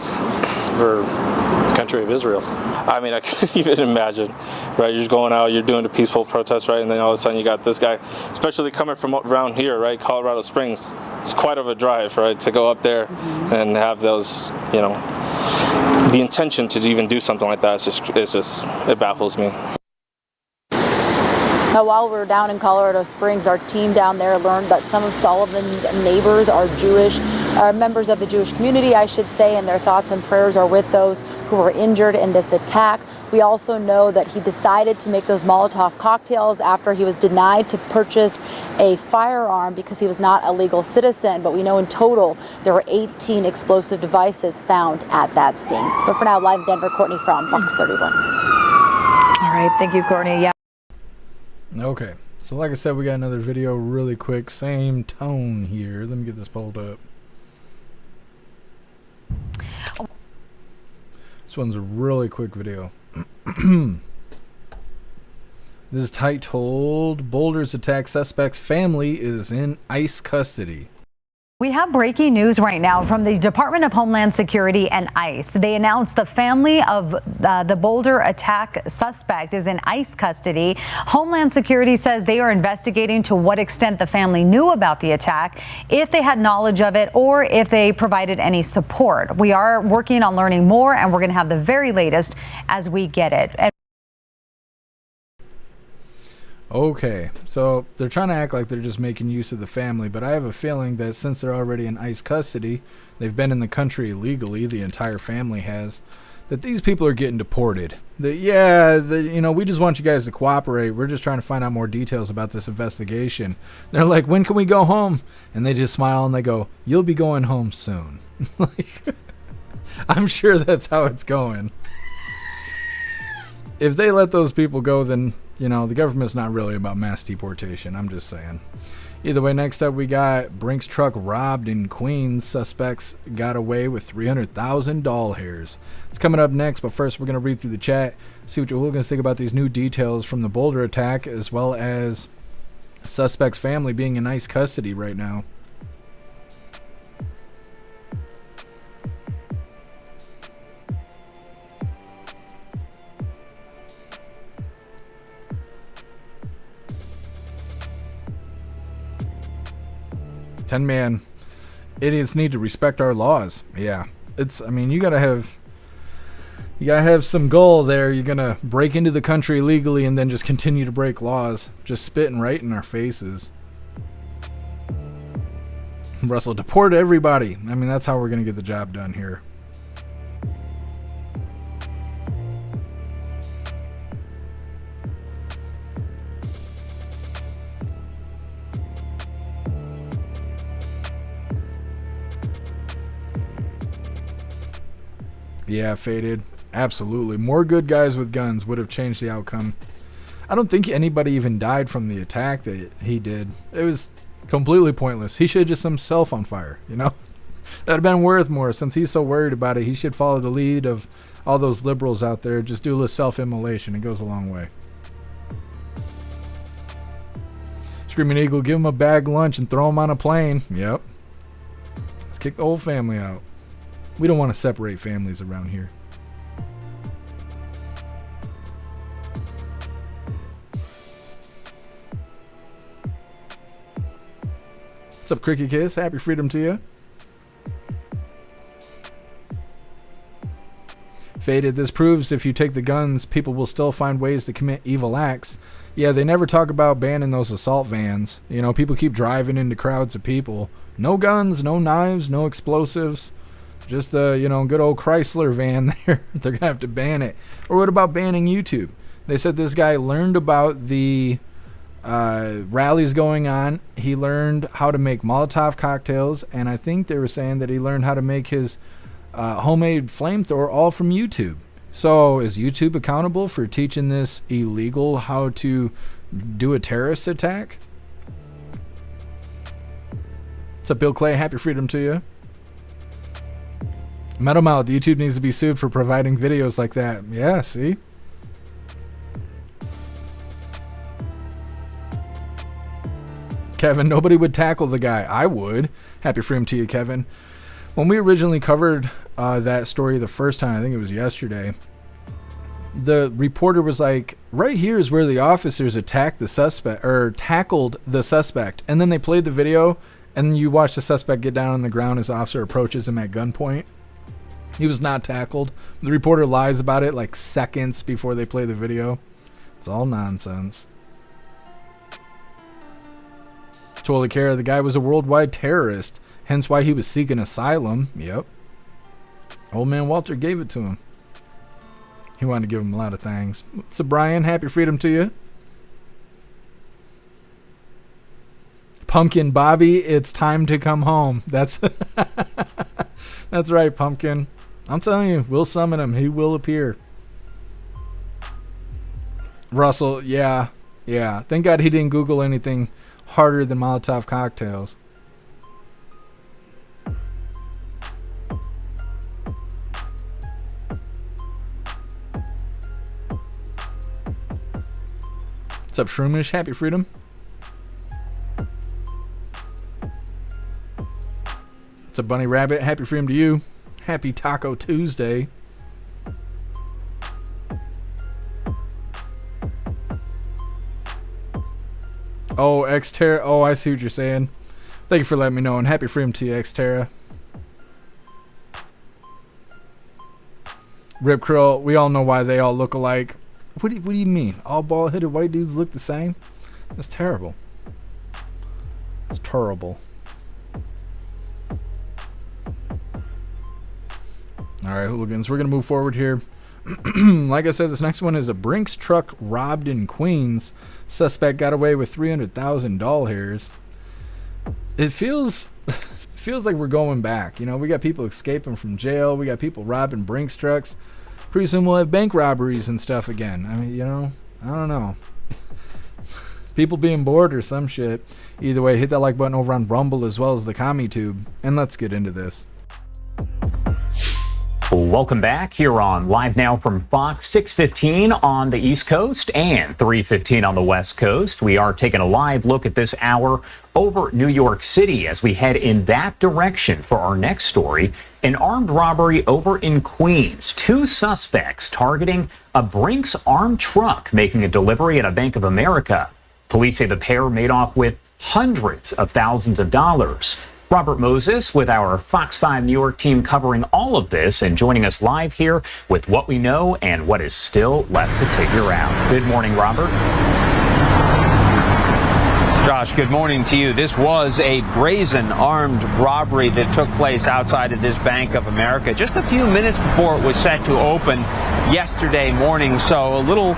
country of Israel. I mean, I can't even imagine, right? You're just going out, you're doing a peaceful protest, right? And then all of a sudden you got this guy, especially coming from around here, right? Colorado Springs. It's quite of a drive, right? To go up there and have those, you know, the intention to even do something like that. It baffles me. Now, while we were down in Colorado Springs, our team down there learned that some of Solomon's neighbors are Jewish, members of the Jewish community, I should say, and their thoughts and prayers are with those who were injured in this attack. We also know that he decided to make those Molotov cocktails after he was denied to purchase a firearm because he was not a legal citizen. But we know in total there were 18 explosive devices found at that scene. But for now, live in Denver, Courtney from Fox 31. All right, thank you, Courtney. Yeah. Okay, so like I said, we got another video really quick, same tone here. Let me get this pulled up. This one's a really quick video. This is titled Boulder's Attack Suspect's Family is in ICE Custody. We have breaking news right now from the Department of Homeland Security and ICE. They announced the family of the Boulder attack suspect is in ICE custody. Homeland Security says they are investigating to what extent the family knew about the attack, if they had knowledge of it, or if they provided any support. We are working on learning more, and we're going to have the very latest as we get it. Okay, so they're trying to act like they're just making use of the family, but I have a feeling that since they're already in ICE custody, they've been in the country illegally, the entire family has, that these people are getting deported. We just want you guys to cooperate. We're just trying to find out more details about this investigation. They're like, when can we go home? And they just smile and they go, you'll be going home soon. Like, I'm sure that's how it's going. If they let those people go, then, the government's not really about mass deportation. I'm just saying. Either way, next up we got Brinks truck robbed in Queens. Suspects got away with 300,000 doll hairs. It's coming up next, but first we're going to read through the chat, see what your hooligans think about these new details from the Boulder attack, as well as suspect's family being in ICE custody right now. Man, idiots need to respect our laws. Yeah, you gotta have some goal there. You're gonna break into the country illegally and then just continue to break laws, just spitting right in our faces. Russell, deport everybody. That's how we're gonna get the job done here. Yeah, Faded. Absolutely. More good guys with guns would have changed the outcome. I don't think anybody even died from the attack that he did. It was completely pointless. He should have just set himself on fire, That would have been worth more. Since he's so worried about it, he should follow the lead of all those liberals out there. Just do a little self-immolation. It goes a long way. Screaming Eagle, give him a bag lunch and throw him on a plane. Yep. Let's kick the whole family out. We don't want to separate families around here. What's up, Cricket Kiss? Happy freedom to you. Faded, this proves if you take the guns, people will still find ways to commit evil acts. Yeah, they never talk about banning those assault vans. People keep driving into crowds of people. No guns, no knives, no explosives. Just the, good old Chrysler van there. They're going to have to ban it. Or what about banning YouTube? They said this guy learned about the rallies going on. He learned how to make Molotov cocktails. And I think they were saying that he learned how to make his homemade flamethrower all from YouTube. So is YouTube accountable for teaching this illegal how to do a terrorist attack? What's up, Bill Clay? Happy freedom to you. Metal Mouth, YouTube needs to be sued for providing videos like that. Yeah, see? Kevin, nobody would tackle the guy. I would. Happy freedom to you, Kevin. When we originally covered that story the first time, I think it was yesterday, the reporter was like, right here is where the officers attacked the suspect, or tackled the suspect. And then they played the video, and you watch the suspect get down on the ground as the officer approaches him at gunpoint. He was not tackled. The reporter lies about it like seconds before they play the video. It's all nonsense. Totally care. The guy was a worldwide terrorist, hence why he was seeking asylum. Yep. Old man Walter gave it to him. He wanted to give him a lot of things. So Brian, happy freedom to you. Pumpkin Bobby, it's time to come home. That's that's right, Pumpkin. I'm telling you, we'll summon him. He will appear. Russell, yeah. Thank God he didn't Google anything harder than Molotov cocktails. What's up, Shroomish? Happy freedom. What's up, Bunny Rabbit? Happy freedom to you. Happy Taco Tuesday. Oh, Xterra. Oh, I see what you're saying. Thank you for letting me know, and happy freedom to you, Xterra. Rip Krill, we all know why they all look alike. What do you mean? All bald-headed white dudes look the same? That's terrible. It's terrible. All right, hooligans, we're going to move forward here. Like I said, this next one is a Brinks truck robbed in Queens. Suspect got away with 300,000 doll hairs. It feels like we're going back. You know, we got people escaping from jail. We got people robbing Brinks trucks. Pretty soon we'll have bank robberies and stuff again. I mean, you know, I don't know. People being bored or some shit. Either way, hit that like button over on Rumble as well as the Commie Tube. And let's get into this. Welcome back here on Live Now from Fox, 6:15 on the East Coast and 3:15 on the West Coast. We are taking a live look at this hour over New York City as we head in that direction for our next story. An armed robbery over in Queens. 2 suspects targeting a Brinks armed truck making a delivery at a Bank of America. Police say the pair made off with hundreds of thousands of dollars. Robert Moses with our Fox 5 New York team covering all of this and joining us live here with what we know and what is still left to figure out. Good morning, Robert. Josh, good morning to you. This was a brazen armed robbery that took place outside of this Bank of America just a few minutes before it was set to open yesterday morning. So a little,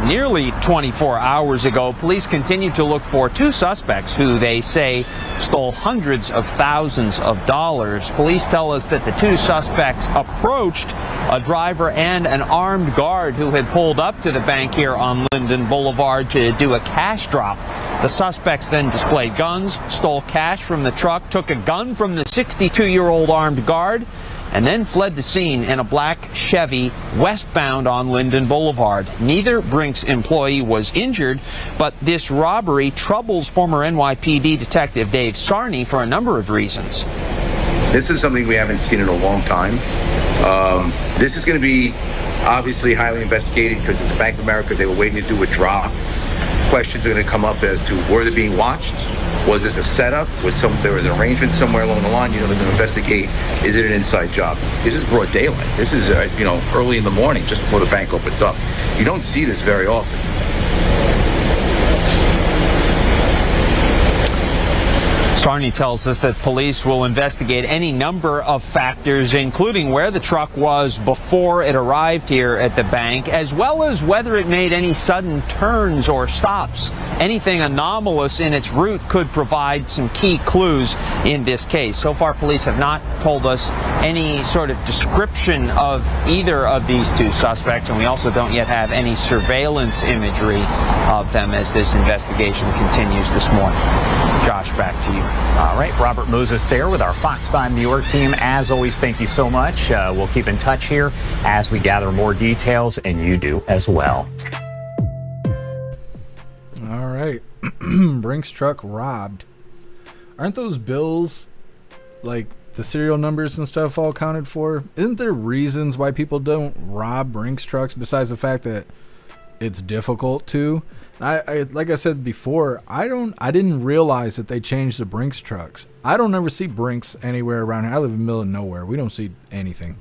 nearly 24 hours ago, police continued to look for 2 suspects who they say stole hundreds of thousands of dollars. Police tell us that the 2 suspects approached a driver and an armed guard who had pulled up to the bank here on Linden Boulevard to do a cash drop. The suspects then displayed guns, stole cash from the truck, took a gun from the 62-year-old armed guard, and then fled the scene in a black Chevy westbound on Linden Boulevard. Neither Brinks employee was injured, but this robbery troubles former NYPD Detective Dave Sarney for a number of reasons. This is something we haven't seen in a long time. This is going to be obviously highly investigated because it's Bank of America. They were waiting to do a drop. Questions are going to come up as to were they being watched? Was this a setup? There was an arrangement somewhere along the line? You know, they're going to investigate. Is it an inside job? This is broad daylight. This is early in the morning, just before the bank opens up. You don't see this very often. Sarney tells us that police will investigate any number of factors, including where the truck was before it arrived here at the bank, as well as whether it made any sudden turns or stops. Anything anomalous in its route could provide some key clues in this case. So far, police have not told us any sort of description of either of these 2 suspects, and we also don't yet have any surveillance imagery of them as this investigation continues this morning. Josh, back to you. All right, Robert Moses there with our Fox 5 New York team. As always, thank you so much. We'll keep in touch here as we gather more details, and you do as well. All right. Brinks truck robbed. Aren't those bills, like the serial numbers and stuff, all accounted for? Isn't there reasons why people don't rob Brinks trucks besides the fact that it's difficult to? I like I said before, I didn't realize that they changed the Brinks trucks. I don't ever see Brinks anywhere around here. I live in the middle of nowhere. We don't see anything.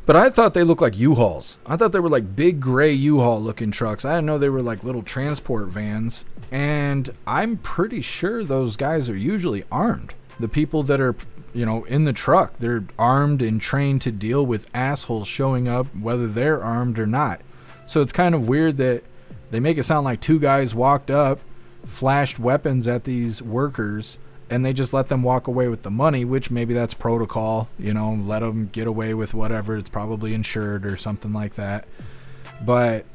But I thought they looked like U-Hauls. I thought they were like big gray U-Haul looking trucks. I didn't know they were like little transport vans. And I'm pretty sure those guys are usually armed. The people that are, in the truck, they're armed and trained to deal with assholes showing up, whether they're armed or not. So it's kind of weird that they make it sound like 2 guys walked up, flashed weapons at these workers, and they just let them walk away with the money, which maybe that's protocol, let them get away with whatever. It's probably insured or something like that. But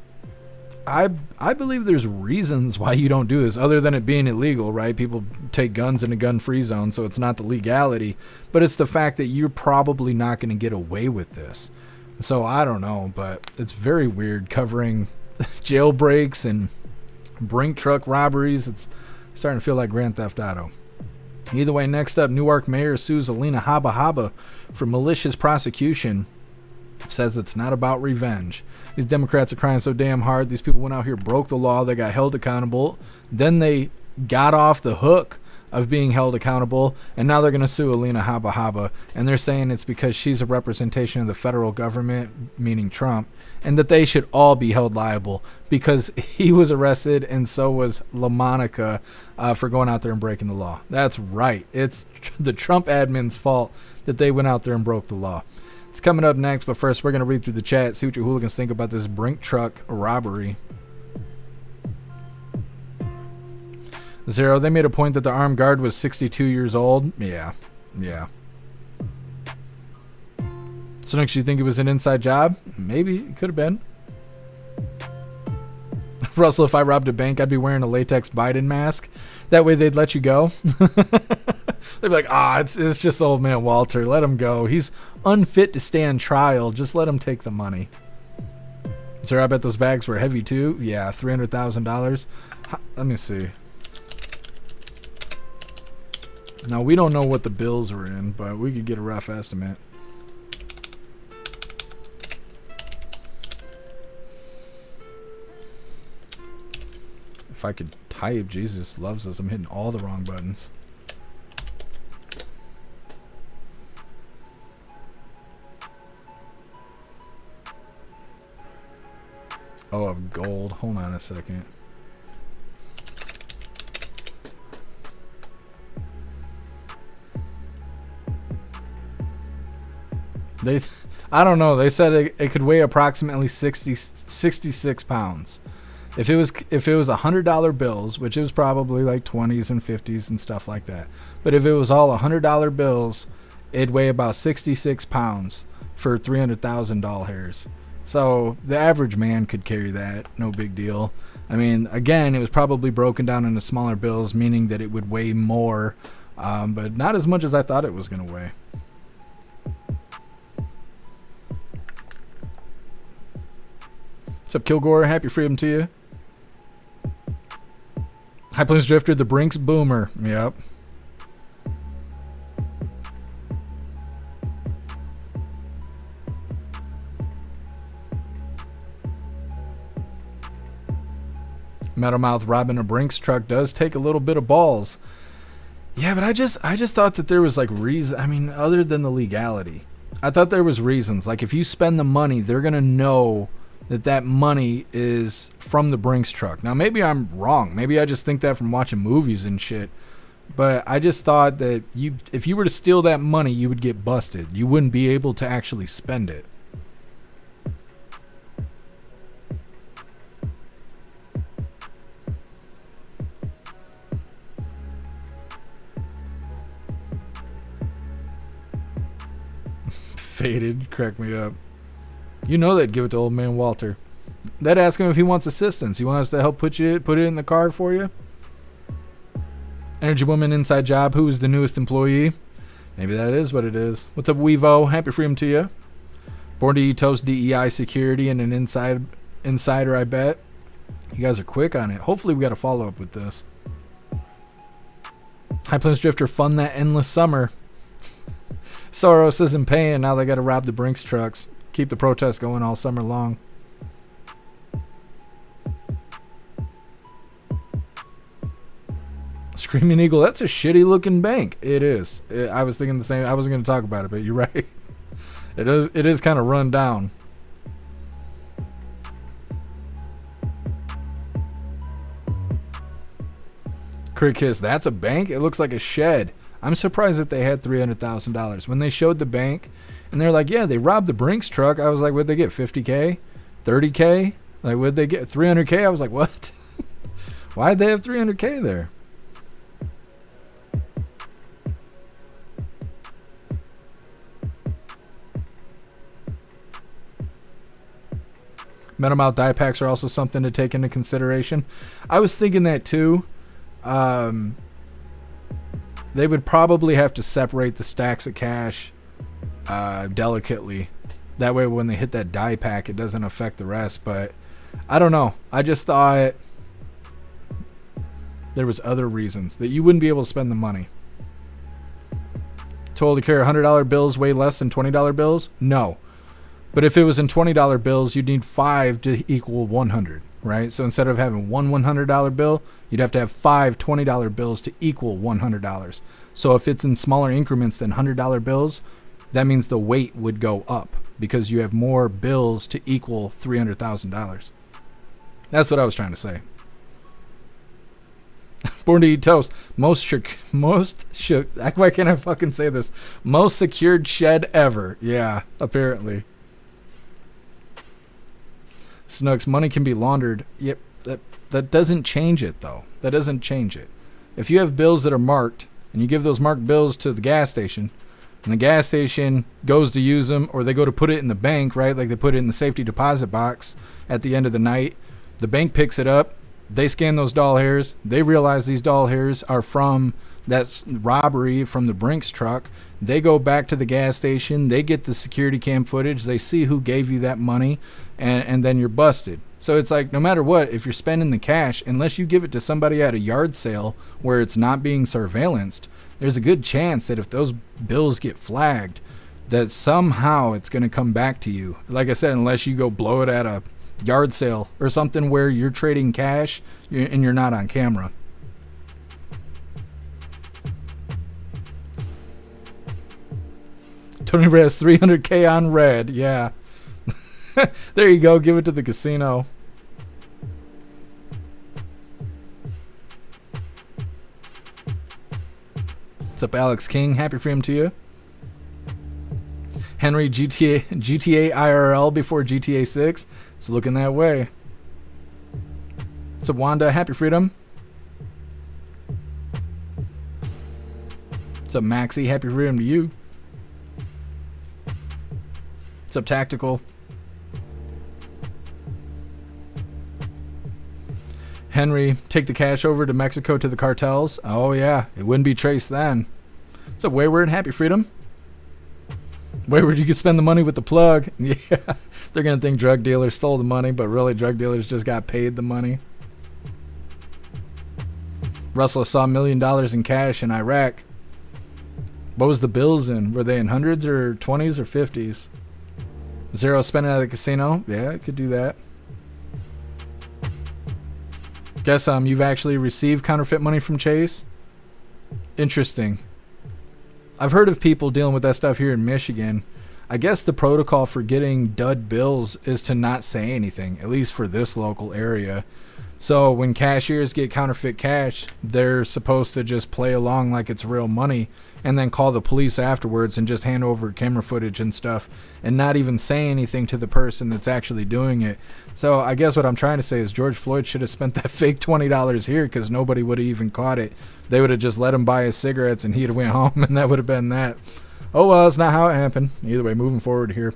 I believe there's reasons why you don't do this other than it being illegal, right? People take guns in a gun-free zone, so it's not the legality, but it's the fact that you're probably not going to get away with this. So I don't know, but it's very weird covering jailbreaks and Brink truck robberies. It's starting to feel like Grand Theft Auto. Either way, next up, Newark mayor sues Alina Habba for malicious prosecution. Says it's not about revenge. These Democrats are crying so damn hard. These people went out here, broke the law, they got held accountable. Then they got off the hook of being held accountable, and now they're going to sue Alina Habba, and they're saying it's because she's a representation of the federal government, meaning Trump, and that they should all be held liable because he was arrested and so was LaMonica for going out there and breaking the law. That's right. It's the Trump admin's fault that they went out there and broke the law. It's coming up next, but first we're going to read through the chat, see what your hooligans think about this Brink truck robbery. Zero, they made a point that the armed guard was 62 years old. Yeah. So next, you think it was an inside job? Maybe. It could have been. Russell, if I robbed a bank, I'd be wearing a latex Biden mask. That way they'd let you go. They'd be like, it's just old man Walter. Let him go. He's unfit to stand trial. Just let him take the money. Sir, I bet those bags were heavy too. Yeah, $300,000. Let me see. Now, we don't know what the bills were in, but we could get a rough estimate. If I could type, Jesus loves us. I'm hitting all the wrong buttons. Oh, of gold. Hold on a second. I don't know. They said it could weigh approximately 66 pounds. If it was $100 bills, which it was probably like 20s and 50s and stuff like that. But if it was all $100 bills, it'd weigh about 66 pounds for 300,000 doll hairs. So the average man could carry that, no big deal. I mean, again, it was probably broken down into smaller bills, meaning that it would weigh more, but not as much as I thought it was going to weigh. What's up, Kilgore? Happy freedom to you. High Plains Drifter, the Brinks Boomer. Yep. Metalmouth robbing a Brinks truck does take a little bit of balls. Yeah, but I just thought that there was like reason. I mean, other than the legality, I thought there was reasons. Like if you spend the money, they're gonna know that money is from the Brinks truck. Now, maybe I'm wrong. Maybe I just think that from watching movies and shit. But I just thought that if you were to steal that money, you would get busted. You wouldn't be able to actually spend it. Faded, crack me up. You know they'd give it to old man Walter. They'd ask him if he wants assistance. He wants to help put it in the car for you. Energy Woman inside job. Who is the newest employee? Maybe that is what it is. What's up, Weevo? Happy freedom to you. Born to eat toast, DEI security, and an insider, I bet. You guys are quick on it. Hopefully we got a follow-up with this. High Plains Drifter, fun that endless summer. Soros isn't paying. Now they got to rob the Brinks trucks. Keep the protests going all summer long. Screaming Eagle, that's a shitty looking bank. It is. I was thinking the same. I wasn't going to talk about it, but you're right. It is kind of run down. Crick Kiss, that's a bank? It looks like a shed. I'm surprised that they had $300,000. When they showed the bank, and they're like, yeah, they robbed the Brinks truck. I was like, what'd they get, 50K? 30K? Like, what'd they get, 300K? I was like, what? Why'd they have 300K there? Metamouth die packs are also something to take into consideration. I was thinking that too. They would probably have to separate the stacks of cash delicately. That way when they hit that die pack, it doesn't affect the rest. But I don't know. I just thought there was other reasons that you wouldn't be able to spend the money. Told to carry $100 bills way less than $20 bills? No. But if it was in $20 bills, you'd need 5 to equal 100, right? So instead of having one $100 bill, you'd have to have 5 $20 bills to equal $100. So if it's in smaller increments than $100 bills, that means the weight would go up because you have more bills to equal $300,000. That's what I was trying to say. Born to eat toast. Why can't I fucking say this? Most secured shed ever. Yeah, apparently. Snooks, money can be laundered. Yep, that doesn't change it, though. That doesn't change it. If you have bills that are marked, and you give those marked bills to the gas station, and the gas station goes to use them, or they go to put it in the bank, right? Like they put it in the safety deposit box at the end of the night. The bank picks it up. They scan those doll hairs. They realize these doll hairs are from that robbery from the Brinks truck. They go back to the gas station. They get the security cam footage. They see who gave you that money, and then you're busted. So it's like, no matter what, if you're spending the cash, unless you give it to somebody at a yard sale where it's not being surveillanced, there's a good chance that if those bills get flagged, that somehow it's going to come back to you. Like I said, unless you go blow it at a yard sale or something where you're trading cash and you're not on camera. Tony Reyes, 300K on red. Yeah. There you go. Give it to the casino. What's up, Alex King? Happy freedom to you. Henry, GTA IRL before GTA 6. It's looking that way. What's up, Wanda? Happy freedom. What's up, Maxie? Happy freedom to you. What's up, Tactical? Henry, take the cash over to Mexico to the cartels. Oh, yeah. It wouldn't be traced then. What's up, Wayward? Happy freedom. Wayward, you could spend the money with the plug. Yeah. They're going to think drug dealers stole the money, but really drug dealers just got paid the money. Russell saw $1 million in cash in Iraq. What was the bills in? Were they in hundreds or 20s or 50s? Zero spending at the casino? Yeah, I could do that. Guess you've actually received counterfeit money from Chase? Interesting. I've heard of people dealing with that stuff here in Michigan. I guess the protocol for getting dud bills is to not say anything, at least for this local area. So when cashiers get counterfeit cash, they're supposed to just play along like it's real money and then call the police afterwards and just hand over camera footage and stuff and not even say anything to the person that's actually doing it. So I guess what I'm trying to say is George Floyd should have spent that fake $20 here because nobody would have even caught it. They would have just let him buy his cigarettes and he'd have went home and that would have been that. Oh, well, it's not how it happened. Either way, moving forward here.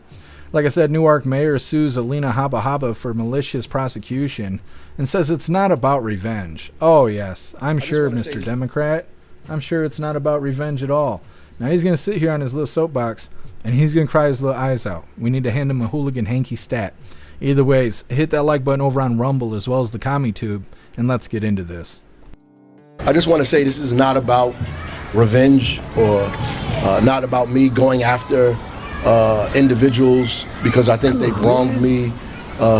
Like I said, Newark mayor sues Alina Habba for malicious prosecution and says it's not about revenge. Oh, yes. I'm sure, Mr. Democrat. I'm sure it's not about revenge at all. Now, he's going to sit here on his little soapbox, and he's going to cry his little eyes out. We need to hand him a hooligan hanky stat. Either ways, hit that like button over on Rumble as well as the Commie Tube, and let's get into this. I just want to say this is not about revenge or not about me going after individuals because I think they've wronged me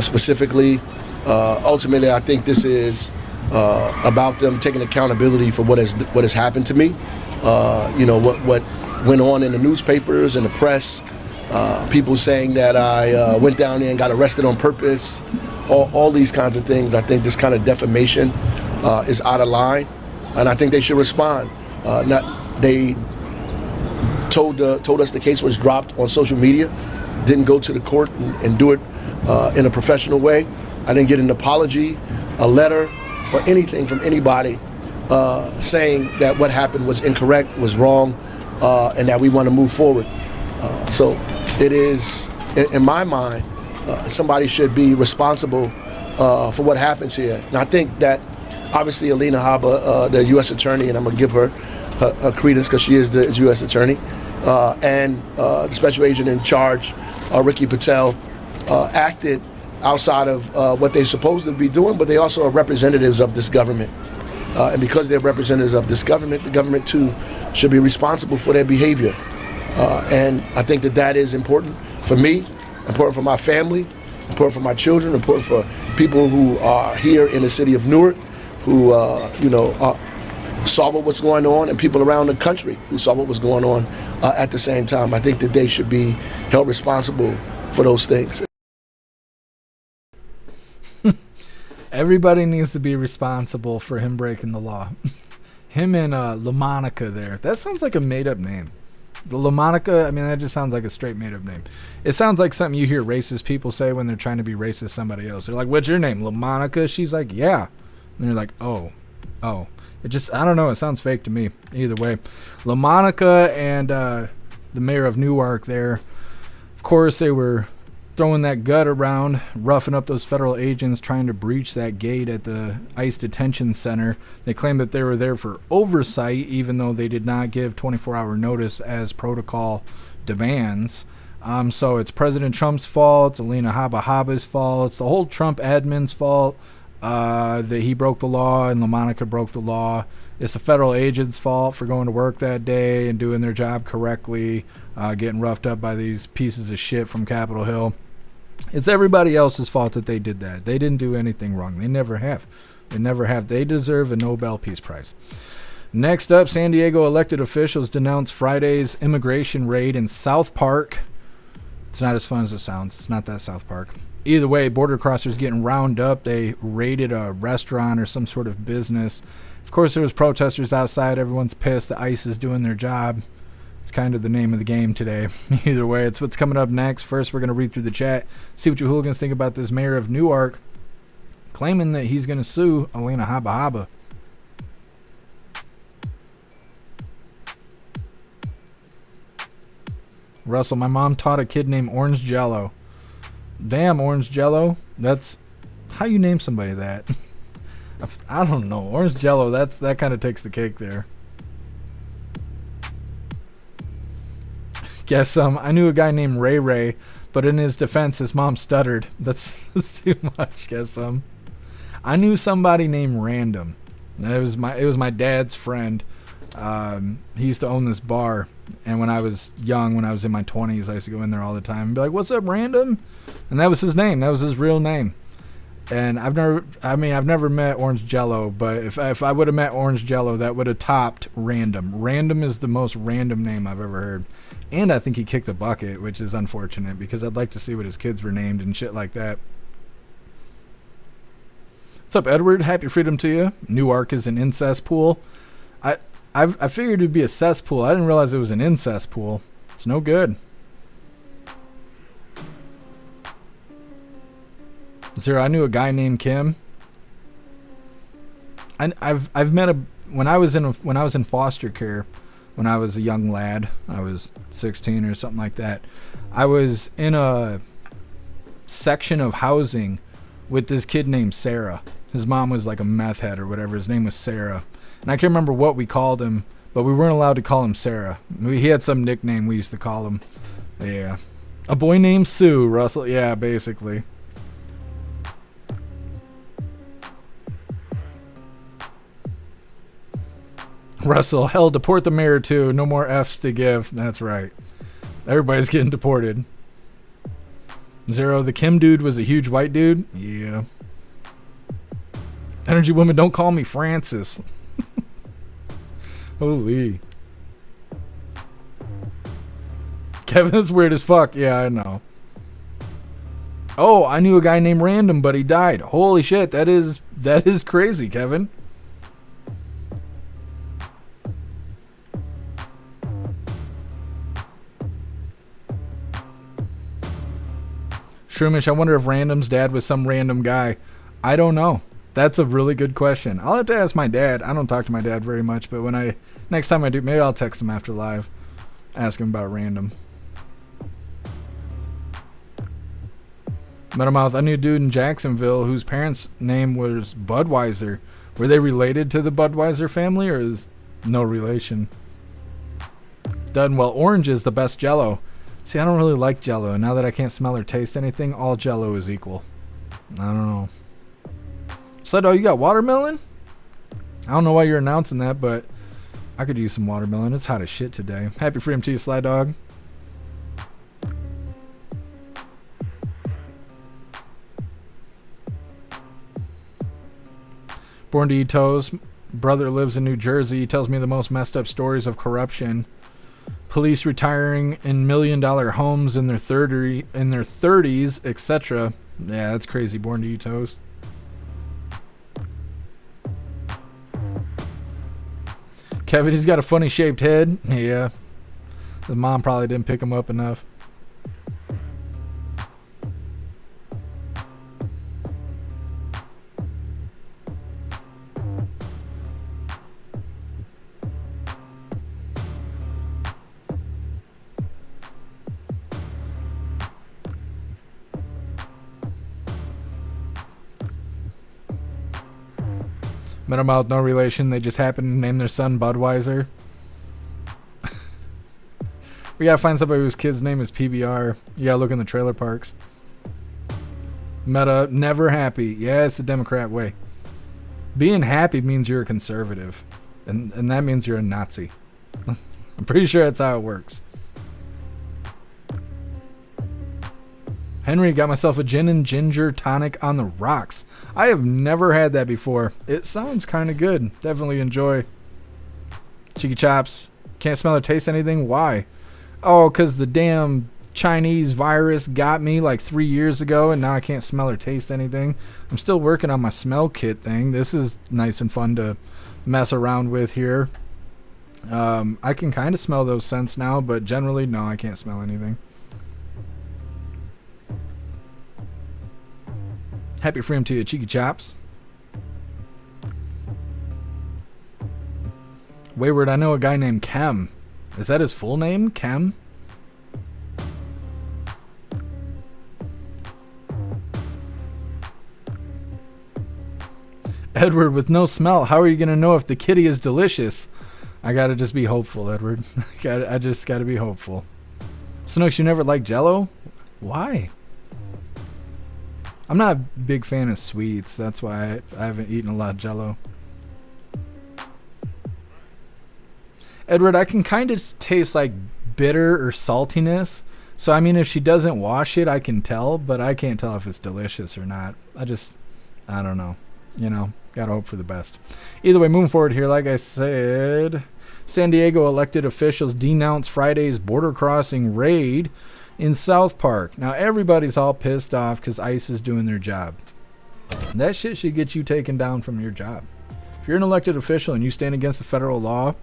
specifically. Ultimately, I think this is about them taking accountability for what has happened to me. You know, what went on in the newspapers and the press. People saying that I went down there and got arrested on purpose. All these kinds of things. I think this kind of defamation is out of line, and I think they should respond. They told us the case was dropped on social media, didn't go to the court and do it in a professional way. I didn't get an apology, a letter, or anything from anybody saying that what happened was incorrect, was wrong, and that we want to move forward. So it is, in my mind, somebody should be responsible for what happens here. And I think that obviously Alina Habba, the U.S. attorney, and I'm going to give her credence because she is the U.S. attorney, and the special agent in charge, Ricky Patel, acted outside of what they're supposed to be doing, but they also are representatives of this government. And because they're representatives of this government, the government too should be responsible for their behavior. And I think that is important for me, important for my family, important for my children, important for people who are here in the city of Newark, who saw what was going on, and people around the country who saw what was going on at the same time. I think that they should be held responsible for those things. Everybody needs to be responsible for him breaking the law. Him and LaMonica there. That sounds like a made-up name. The LaMonica, I mean, that just sounds like a straight made-up name. It sounds like something you hear racist people say when they're trying to be racist to somebody else. They're like, what's your name, LaMonica? She's like, yeah. And they're like, oh. It just, I don't know, it sounds fake to me. Either way. LaMonica and the mayor of Newark there, of course, they were throwing that gut around, roughing up those federal agents trying to breach that gate at the ICE detention center. They claimed that they were there for oversight, even though they did not give 24-hour notice as protocol demands. So it's President Trump's fault, it's Alina Habba's fault, it's the whole Trump admin's fault that he broke the law and LaMonica broke the law. It's the federal agents' fault for going to work that day and doing their job correctly, getting roughed up by these pieces of shit from Capitol Hill. It's everybody else's fault that they did that. They didn't do anything wrong. They never have. They deserve a Nobel Peace Prize. Next up, San Diego elected officials denounced Friday's immigration raid in South Park. It's not as fun as it sounds. It's not that South Park. Either way, border crossers getting round up. They raided a restaurant or some sort of business. Of course, there was protesters outside. Everyone's pissed. The ICE is doing their job. It's kind of the name of the game today. Either way, it's what's coming up next. First, we're going to read through the chat, see what you hooligans think about this mayor of Newark claiming that he's going to sue Alina Habba. Russell, my mom taught a kid named Orange Jello. Damn, Orange Jello. That's how you name somebody that. I don't know. Orange Jello, that kind of takes the cake there. Guess I knew a guy named Ray, but in his defense, his mom stuttered. That's too much. Guess I knew somebody named Random. It was my dad's friend. He used to own this bar, and when I was young, when I was in my 20s, I used to go in there all the time and be like, "What's up, Random?" And that was his name. That was his real name. And I've never met Orange Jello, but if I would have met Orange Jello, that would have topped Random. Random is the most random name I've ever heard. And I think he kicked the bucket, which is unfortunate because I'd like to see what his kids were named and shit like that. What's up, Edward? Happy freedom to you. Newark is an incest pool. I figured it'd be a cesspool. I didn't realize it was an incest pool. It's no good. Zero, I knew a guy named Kim. I've met when I was in foster care. When I was a young lad, I was 16 or something like that. I was in a section of housing with this kid named Sarah. His mom was like a meth head or whatever. His name was Sarah. And I can't remember what we called him, but we weren't allowed to call him Sarah. He had some nickname we used to call him. Yeah. A boy named Sue, Russell. Yeah, basically. Russell, hell, deport the mayor too. No more F's to give. That's right. Everybody's getting deported. Zero, the Kim dude was a huge white dude. Yeah. Energy woman, don't call me Francis. Holy. Kevin is weird as fuck. Yeah, I know. Oh, I knew a guy named Random, but he died. Holy shit, that is crazy, Kevin. Shroomish, I wonder if Random's dad was some random guy. I don't know. That's a really good question. I'll have to ask my dad. I don't talk to my dad very much, but next time I do, maybe I'll text him after live. Ask him about Random. Metamouth, I knew a dude in Jacksonville whose parents' name was Budweiser. Were they related to the Budweiser family, or is no relation? Done well. Orange is the best Jello. See, I don't really like Jello, and now that I can't smell or taste anything, all Jello is equal. I don't know. Sledo, you got watermelon? I don't know why you're announcing that, but I could use some watermelon. It's hot as shit today. Happy freedom to you, Sly Dog. Born to eat toes. Brother lives in New Jersey. He tells me the most messed up stories of corruption. Police retiring in $1 million homes in their 30s, etc. Yeah, that's crazy. Born to eat toast. Kevin, he's got a funny shaped head. Yeah. His mom probably didn't pick him up enough. Met him out, no relation. They just happened to name their son Budweiser. We gotta find somebody whose kid's name is PBR. You gotta look in the trailer parks. Meta, never happy. Yeah, it's the Democrat way. Being happy means you're a conservative. And that means you're a Nazi. I'm pretty sure that's how it works. Henry, got myself a gin and ginger tonic on the rocks. I have never had that before. It sounds kind of good. Definitely enjoy. Cheeky Chops. Can't smell or taste anything? Why? Oh, because the damn Chinese virus got me like 3 years ago, and now I can't smell or taste anything. I'm still working on my smell kit thing. This is nice and fun to mess around with here. I can kind of smell those scents now, but generally, no, I can't smell anything. Happy freedom to you, Cheeky Chops. Wayward, I know a guy named Kem. Is that his full name? Kem? Edward, with no smell, how are you going to know if the kitty is delicious? I got to just be hopeful, Edward. I just got to be hopeful. Snooks, you never liked Jell-O? Why? I'm not a big fan of sweets. That's why I haven't eaten a lot of Jell-O. Edward, I can kind of taste like bitter or saltiness. So, I mean, if she doesn't wash it, I can tell. But I can't tell if it's delicious or not. I don't know. You know, gotta hope for the best. Either way, moving forward here, like I said, San Diego elected officials denounced Friday's border crossing raid in South Park. Now everybody's all pissed off because ICE is doing their job. That shit should get you taken down from your job. If you're an elected official and you stand against the federal law,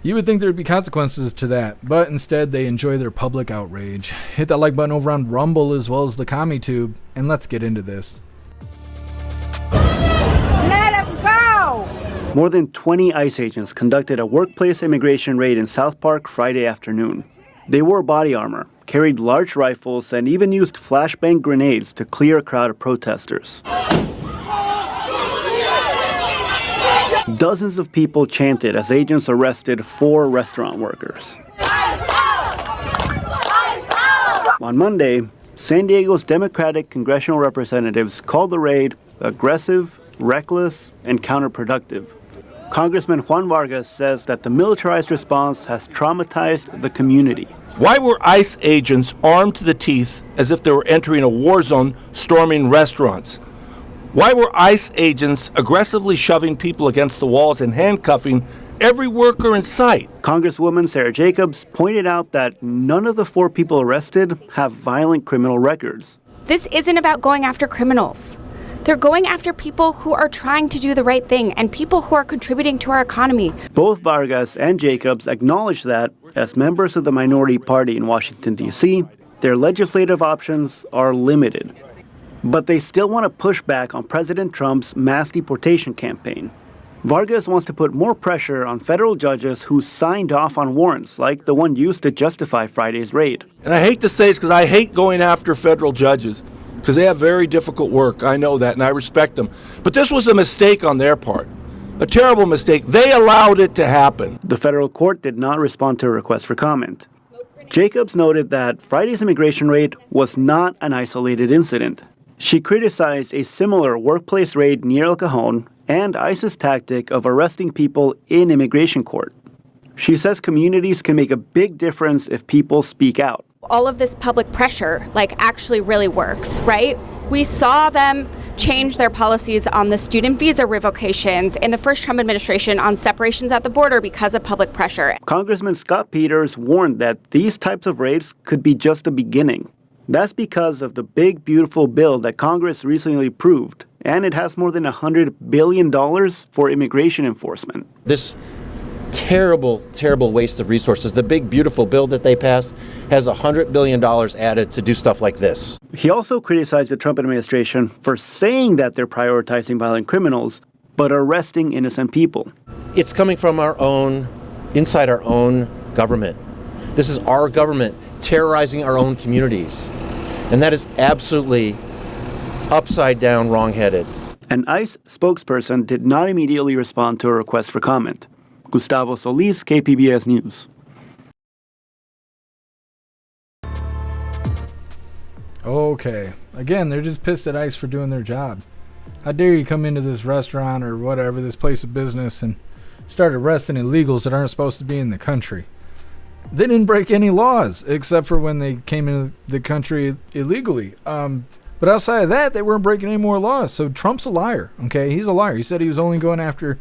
you would think there would be consequences to that, but instead they enjoy their public outrage. Hit that like button over on Rumble as well as the CommiTube, and let's get into this. Let him go! More than 20 ICE agents conducted a workplace immigration raid in South Park Friday afternoon. They wore body armor, carried large rifles, and even used flashbang grenades to clear a crowd of protesters. Dozens of people chanted as agents arrested 4 restaurant workers. On Monday, San Diego's Democratic congressional representatives called the raid aggressive, reckless, and counterproductive. Congressman Juan Vargas says that the militarized response has traumatized the community. Why were ICE agents armed to the teeth as if they were entering a war zone, storming restaurants? Why were ICE agents aggressively shoving people against the walls and handcuffing every worker in sight? Congresswoman Sarah Jacobs pointed out that none of the 4 people arrested have violent criminal records. This isn't about going after criminals. They're going after people who are trying to do the right thing and people who are contributing to our economy. Both Vargas and Jacobs acknowledged that, as members of the minority party in Washington, D.C., their legislative options are limited. But they still want to push back on President Trump's mass deportation campaign. Vargas wants to put more pressure on federal judges who signed off on warrants like the one used to justify Friday's raid. And I hate to say this because I hate going after federal judges because they have very difficult work. I know that, and I respect them. But this was a mistake on their part, a terrible mistake. They allowed it to happen. The federal court did not respond to a request for comment. Jacobs noted that Friday's immigration raid was not an isolated incident. She criticized a similar workplace raid near El Cajon and ICE's tactic of arresting people in immigration court. She says communities can make a big difference if people speak out. All of this public pressure, actually really works, right? We saw them change their policies on the student visa revocations in the first Trump administration on separations at the border because of public pressure. Congressman Scott Peters warned that these types of raids could be just the beginning. That's because of the big, beautiful bill that Congress recently approved, and it has more than $100 billion for immigration enforcement. This terrible, terrible waste of resources. The big, beautiful bill that they passed has $100 billion added to do stuff like this. He also criticized the Trump administration for saying that they're prioritizing violent criminals, but arresting innocent people. It's coming from inside our own government. This is our government terrorizing our own communities. And that is absolutely upside down, wrong-headed. An ICE spokesperson did not immediately respond to a request for comment. Gustavo Solis, KPBS News. Okay. Again, they're just pissed at ICE for doing their job. How dare you come into this restaurant or whatever, this place of business, and start arresting illegals that aren't supposed to be in the country. They didn't break any laws except for when they came into the country illegally. But outside of that, they weren't breaking any more laws. So Trump's a liar. Okay, he's a liar. He said he was only going after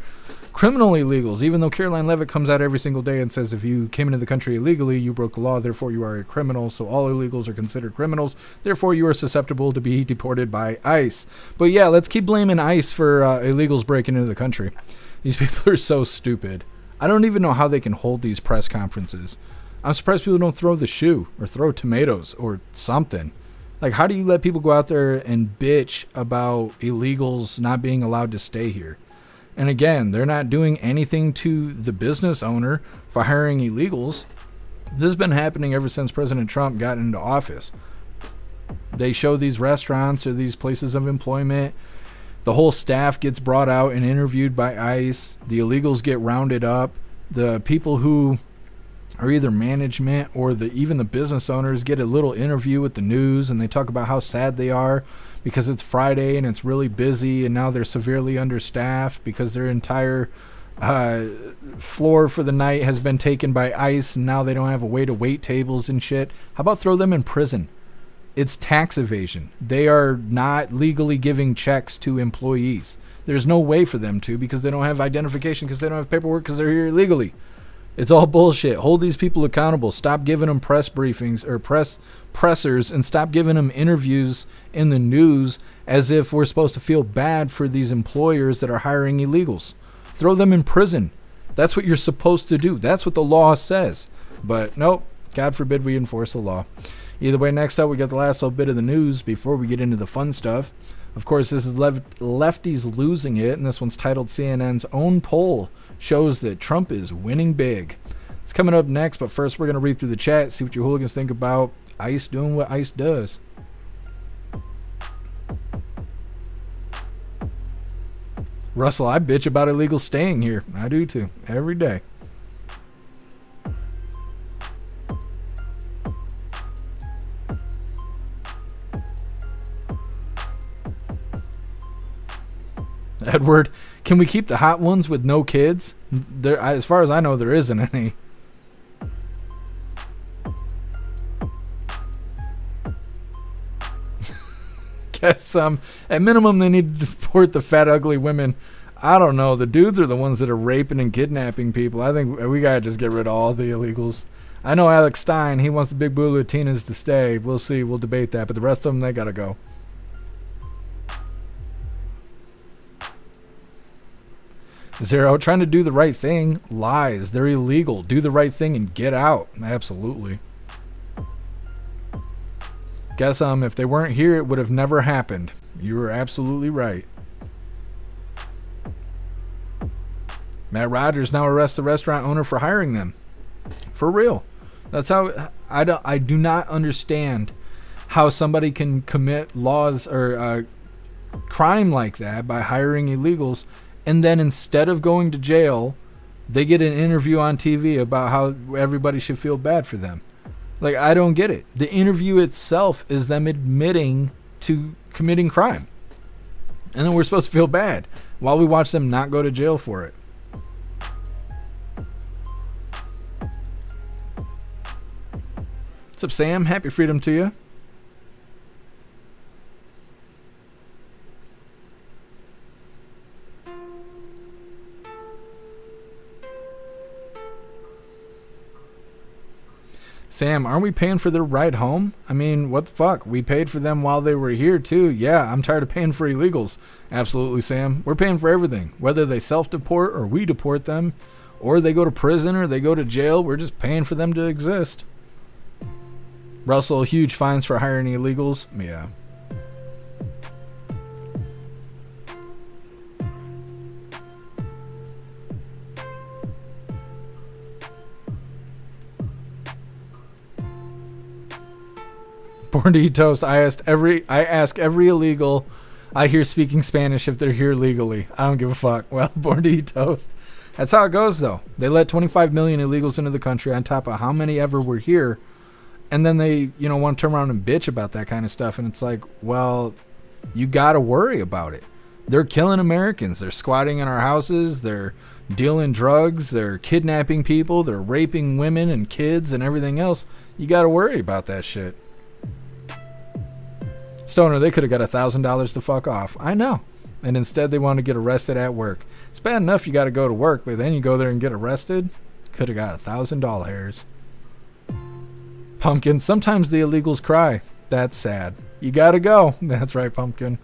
criminal illegals, even though Caroline Leavitt comes out every single day and says if you came into the country illegally, you broke the law, therefore you are a criminal. So all illegals are considered criminals, therefore you are susceptible to be deported by ICE. But yeah, let's keep blaming ICE for illegals breaking into the country. These people are so stupid. I don't even know how they can hold these press conferences. I'm surprised people don't throw the shoe or throw tomatoes or something. Like, how do you let people go out there and bitch about illegals not being allowed to stay here? And again, they're not doing anything to the business owner for hiring illegals. This has been happening ever since President Trump got into office. They show these restaurants or these places of employment. The whole staff gets brought out and interviewed by ICE. The illegals get rounded up. The people who are either management or even the business owners get a little interview with the news, and they talk about how sad they are because it's Friday and it's really busy, and now they're severely understaffed because their entire floor for the night has been taken by ICE, and now they don't have a way to wait tables and shit. How about throw them in prison? It's tax evasion. They are not legally giving checks to employees. There's no way for them to because they don't have identification, because they don't have paperwork, because they're here illegally. It's all bullshit. Hold these people accountable. Stop giving them press briefings or pressers, and stop giving them interviews in the news as if we're supposed to feel bad for these employers that are hiring illegals. Throw them in prison. That's what you're supposed to do. That's what the law says. But nope, God forbid we enforce the law. Either way, next up, we got the last little bit of the news before we get into the fun stuff. Of course, this is lefties losing it, and this one's titled CNN's own poll shows that Trump is winning big. It's coming up next, but first we're going to read through the chat, see what your hooligans think about ICE doing what ICE does. Russell, I bitch about illegals staying here. I do too, every day. Edward, can we keep the hot ones with no kids? There, as far as I know, there isn't any. Guess at minimum they need to deport the fat, ugly women. I don't know. The dudes are the ones that are raping and kidnapping people. I think we gotta just get rid of all the illegals. I know Alex Stein, he wants the big blue Latinas to stay. We'll see. We'll debate that. But the rest of them, they gotta go. Zero, trying to do the right thing. Lies. They're illegal. Do the right thing and get out. Absolutely. Guess if they weren't here, it would have never happened. You were absolutely right. Matt Rogers now arrests the restaurant owner for hiring them. For real. That's how I do not understand how somebody can commit laws or crime like that by hiring illegals, and then instead of going to jail, they get an interview on TV about how everybody should feel bad for them. Like, I don't get it. The interview itself is them admitting to committing crime. And then we're supposed to feel bad while we watch them not go to jail for it. What's up, Sam? Happy freedom to you. Sam, aren't we paying for their ride home? I mean, what the fuck? We paid for them while they were here, too. Yeah, I'm tired of paying for illegals. Absolutely, Sam. We're paying for everything, whether they self-deport or we deport them, or they go to prison or they go to jail. We're just paying for them to exist. Russell, huge fines for hiring illegals. Yeah. Born to eat toast. I ask every illegal I hear speaking Spanish if they're here legally. I don't give a fuck. Well, born to eat toast. That's how it goes, though. They let 25 million illegals into the country on top of how many ever were here, and then they, want to turn around and bitch about that kind of stuff. And it's like, well, you got to worry about it. They're killing Americans. They're squatting in our houses. They're dealing drugs. They're kidnapping people. They're raping women and kids and everything else. You got to worry about that shit. Stoner, they could have got $1,000 to fuck off. I know. And instead they want to get arrested at work. It's bad enough you got to go to work, but then you go there and get arrested. Could have got $1,000. Pumpkin, sometimes the illegals cry. That's sad. You got to go. That's right, Pumpkin.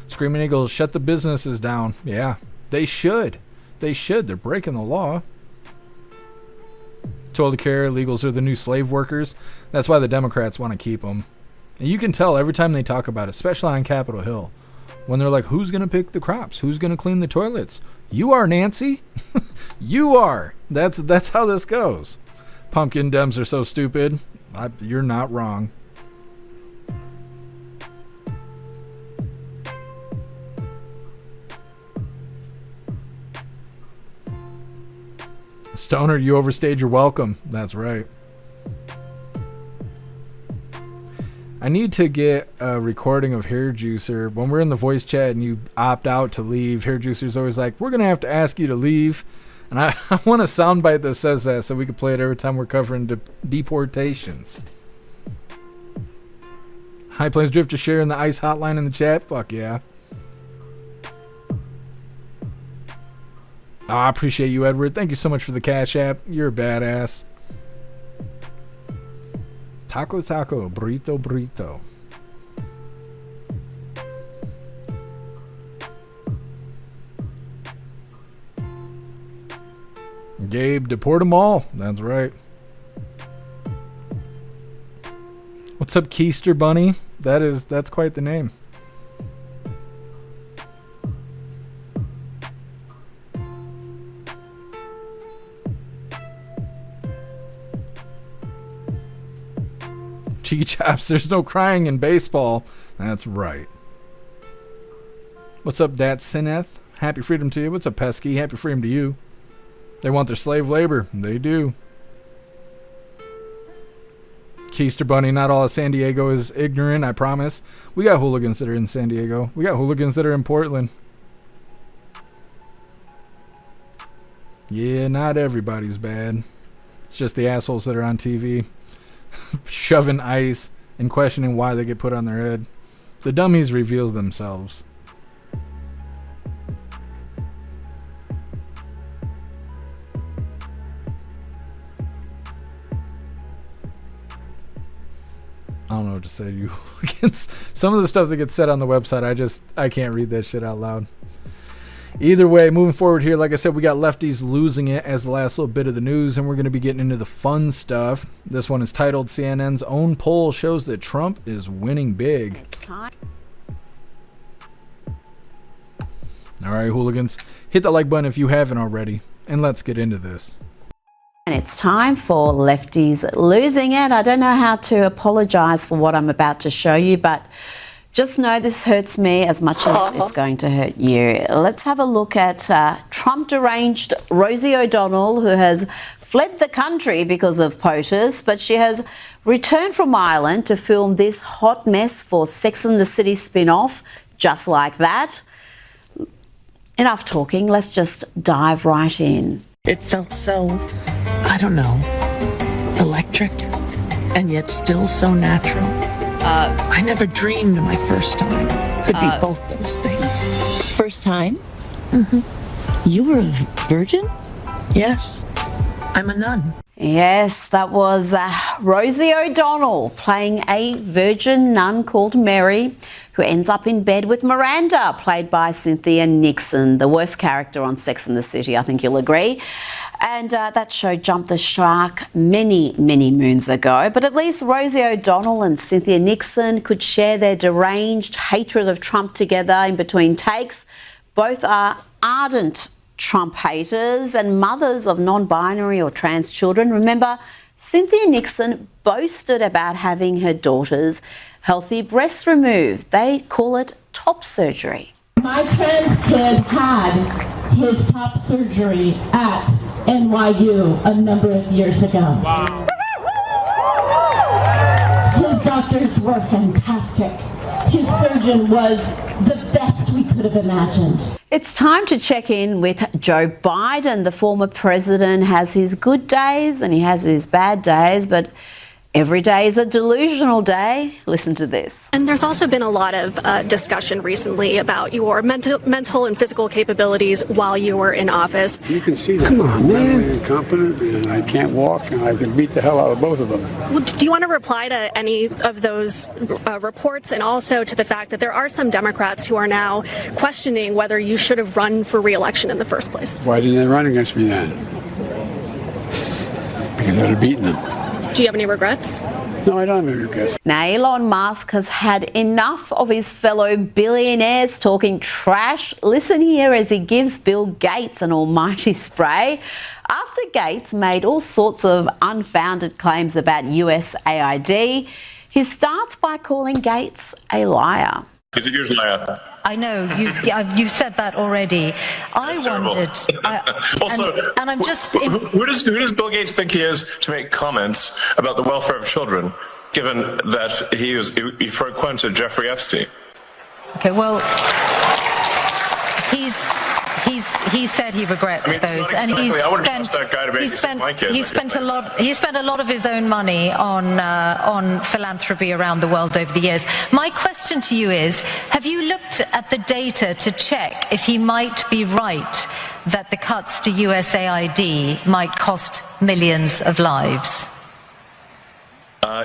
Screaming Eagles, shut the businesses down. Yeah, they should. They should. They're breaking the law. Told to care, illegals are the new slave workers. That's why the Democrats want to keep them. And you can tell every time they talk about it, especially on Capitol Hill, when they're like, who's going to pick the crops? Who's going to clean the toilets? You are, Nancy. You are. That's how this goes. Pumpkin, Dems are so stupid. You're not wrong. Stoner, you overstayed your welcome. That's right. I need to get a recording of Hair Juicer. When we're in the voice chat and you opt out to leave, Hair Juicer's always like, we're going to have to ask you to leave. And I want a soundbite that says that so we can play it every time we're covering deportations. High Plains Drifter sharing the ICE hotline in the chat. Fuck yeah. Oh, I appreciate you, Edward. Thank you so much for the Cash App. You're a badass. Taco, taco, burrito, burrito. Gabe, deport them all. That's right. What's up, Keister Bunny? That's quite the name. Cheeky Chops, there's no crying in baseball. That's right. What's up, Dat Sineth? Happy freedom to you. What's up, Pesky? Happy freedom to you. They want their slave labor. They do. Keister Bunny, not all of San Diego is ignorant, I promise. We got hooligans that are in San Diego. We got hooligans that are in Portland. Yeah, not everybody's bad. It's just the assholes that are on TV. Shoving ice and questioning why they get put on their head. The dummies reveal themselves. I don't know what to say to you. Some of the stuff that gets said on the website, I can't read that shit out loud. Either way, moving forward here, like I said, we got lefties losing it as the last little bit of the news, and we're going to be getting into the fun stuff. This one is titled, CNN's own poll shows that Trump is winning big. All right, hooligans, hit the like button if you haven't already, and let's get into this. And it's time for lefties losing it. I don't know how to apologize for what I'm about to show you, but just know this hurts me as much as it's going to hurt you. Let's have a look at Trump-deranged Rosie O'Donnell, who has fled the country because of POTUS, but she has returned from Ireland to film this hot mess for Sex and the City spin-off, Just Like That. Enough talking, let's just dive right in. It felt so, I don't know, electric, and yet still so natural. I never dreamed my first time could be both those things. First time? Mm-hmm. You were a virgin? Yes. I'm a nun. Yes, that was Rosie O'Donnell playing a virgin nun called Mary, who ends up in bed with Miranda, played by Cynthia Nixon, the worst character on Sex and the City, I think you'll agree. And that show jumped the shark many, many moons ago. But at least Rosie O'Donnell and Cynthia Nixon could share their deranged hatred of Trump together in between takes. Both are ardent Trump haters and mothers of non-binary or trans children. Remember, Cynthia Nixon boasted about having her daughter's healthy breasts removed. They call it top surgery. My trans kid had his top surgery at NYU a number of years ago. Wow. His doctors were fantastic. His surgeon was the best we could have imagined. It's time to check in with Joe Biden. The former president has his good days and he has his bad days, but every day is a delusional day. Listen to this. And there's also been a lot of discussion recently about your mental and physical capabilities while you were in office. You can see that. Come on, man. I'm incompetent and I can't walk and I can beat the hell out of both of them. Well, do you want to reply to any of those reports, and also to the fact that there are some Democrats who are now questioning whether you should have run for re-election in the first place? Why didn't they run against me then? Because I would have beaten them. Do you have any regrets? No, I don't have any regrets. Now, Elon Musk has had enough of his fellow billionaires talking trash. Listen here as he gives Bill Gates an almighty spray after Gates made all sorts of unfounded claims about USAID. He starts by calling Gates a liar. He's a huge liar. I know, you've said that already. That's I wondered... also, and I'm just... Who does Bill Gates think he is to make comments about the welfare of children, given that he frequented Jeffrey Epstein? Okay, well, he said he regrets those, and I wouldn't trust that guy to babysit my kids. He spent a lot of his own money on philanthropy around the world over the years. My question to you is: have you looked at the data to check if he might be right that the cuts to USAID might cost millions of lives?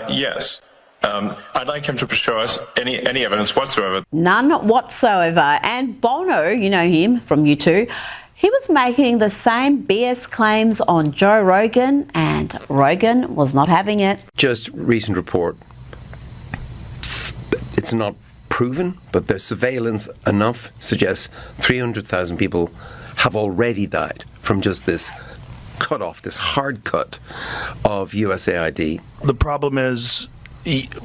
Yes. I'd like him to show us any evidence whatsoever. None whatsoever. And Bono, you know him from U2, he was making the same BS claims on Joe Rogan, and Rogan was not having it. Just recent report. It's not proven, but the surveillance enough suggests 300,000 people have already died from just this cut off, this hard cut of USAID. The problem is,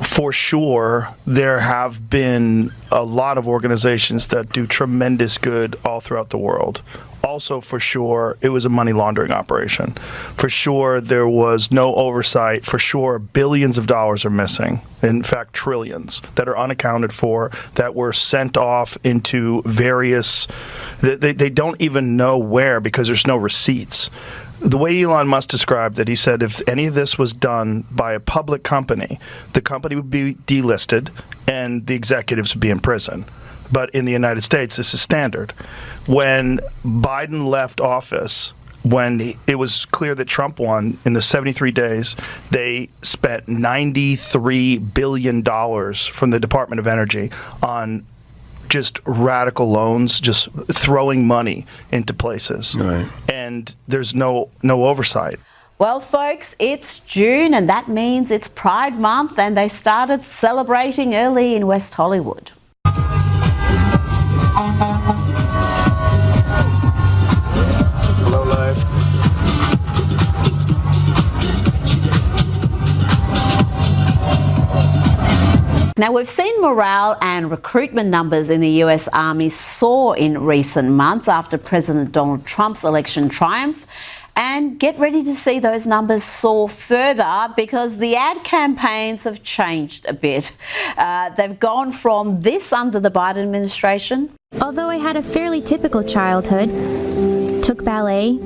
for sure, there have been a lot of organizations that do tremendous good all throughout the world. Also, for sure, it was a money laundering operation. For sure, there was no oversight. For sure, billions of dollars are missing. In fact, trillions that are unaccounted for, that were sent off into various... They don't even know where because there's no receipts. The way Elon Musk described it, he said if any of this was done by a public company, the company would be delisted and the executives would be in prison. But in the United States, this is standard. When Biden left office, when it was clear that Trump won, in the 73 days, they spent $93 billion from the Department of Energy on just radical loans, just throwing money into places. Right. And there's no oversight. Well, folks, it's June, and that means it's Pride Month, and they started celebrating early in West Hollywood. Hello, live. Now, we've seen morale and recruitment numbers in the US Army soar in recent months after President Donald Trump's election triumph. And get ready to see those numbers soar further because the ad campaigns have changed a bit. They've gone from this under the Biden administration. Although I had a fairly typical childhood, took ballet,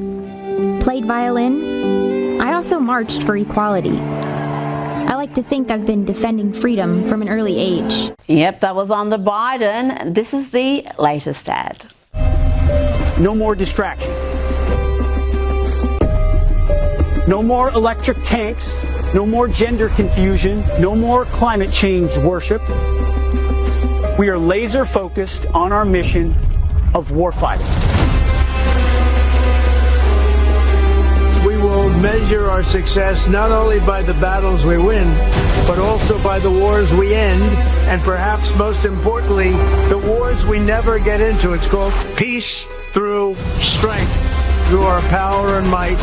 played violin, I also marched for equality. I like to think I've been defending freedom from an early age. Yep, that was under Biden. This is the latest ad. No more distractions. No more electric tanks, no more gender confusion, no more climate change worship. We are laser focused on our mission of warfighting. We will measure our success not only by the battles we win, but also by the wars we end, and perhaps most importantly, the wars we never get into. It's called peace through strength. Through our power and might,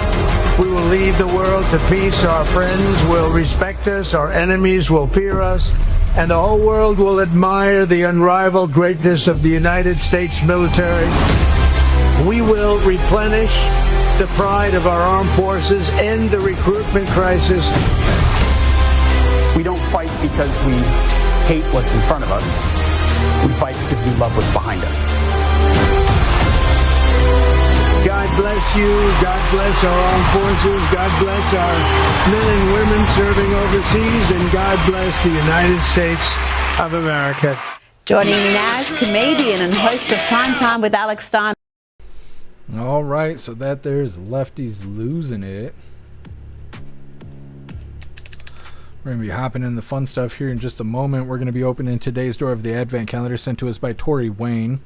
we will lead the world to peace. Our friends will respect us, our enemies will fear us, and the whole world will admire the unrivaled greatness of the United States military. We will replenish the pride of our armed forces, end the recruitment crisis. We don't fight because we hate what's in front of us. We fight because we love what's behind us. God bless you. God bless our armed forces. God bless our men and women serving overseas. And God bless the United States of America. Joining me now is comedian and host of Prime Time with Alex Stein. All right, so that there's Lefties Losing It. We're going to be hopping in the fun stuff here in just a moment. We're going to be opening today's door of the Advent calendar sent to us by Tori Wayne.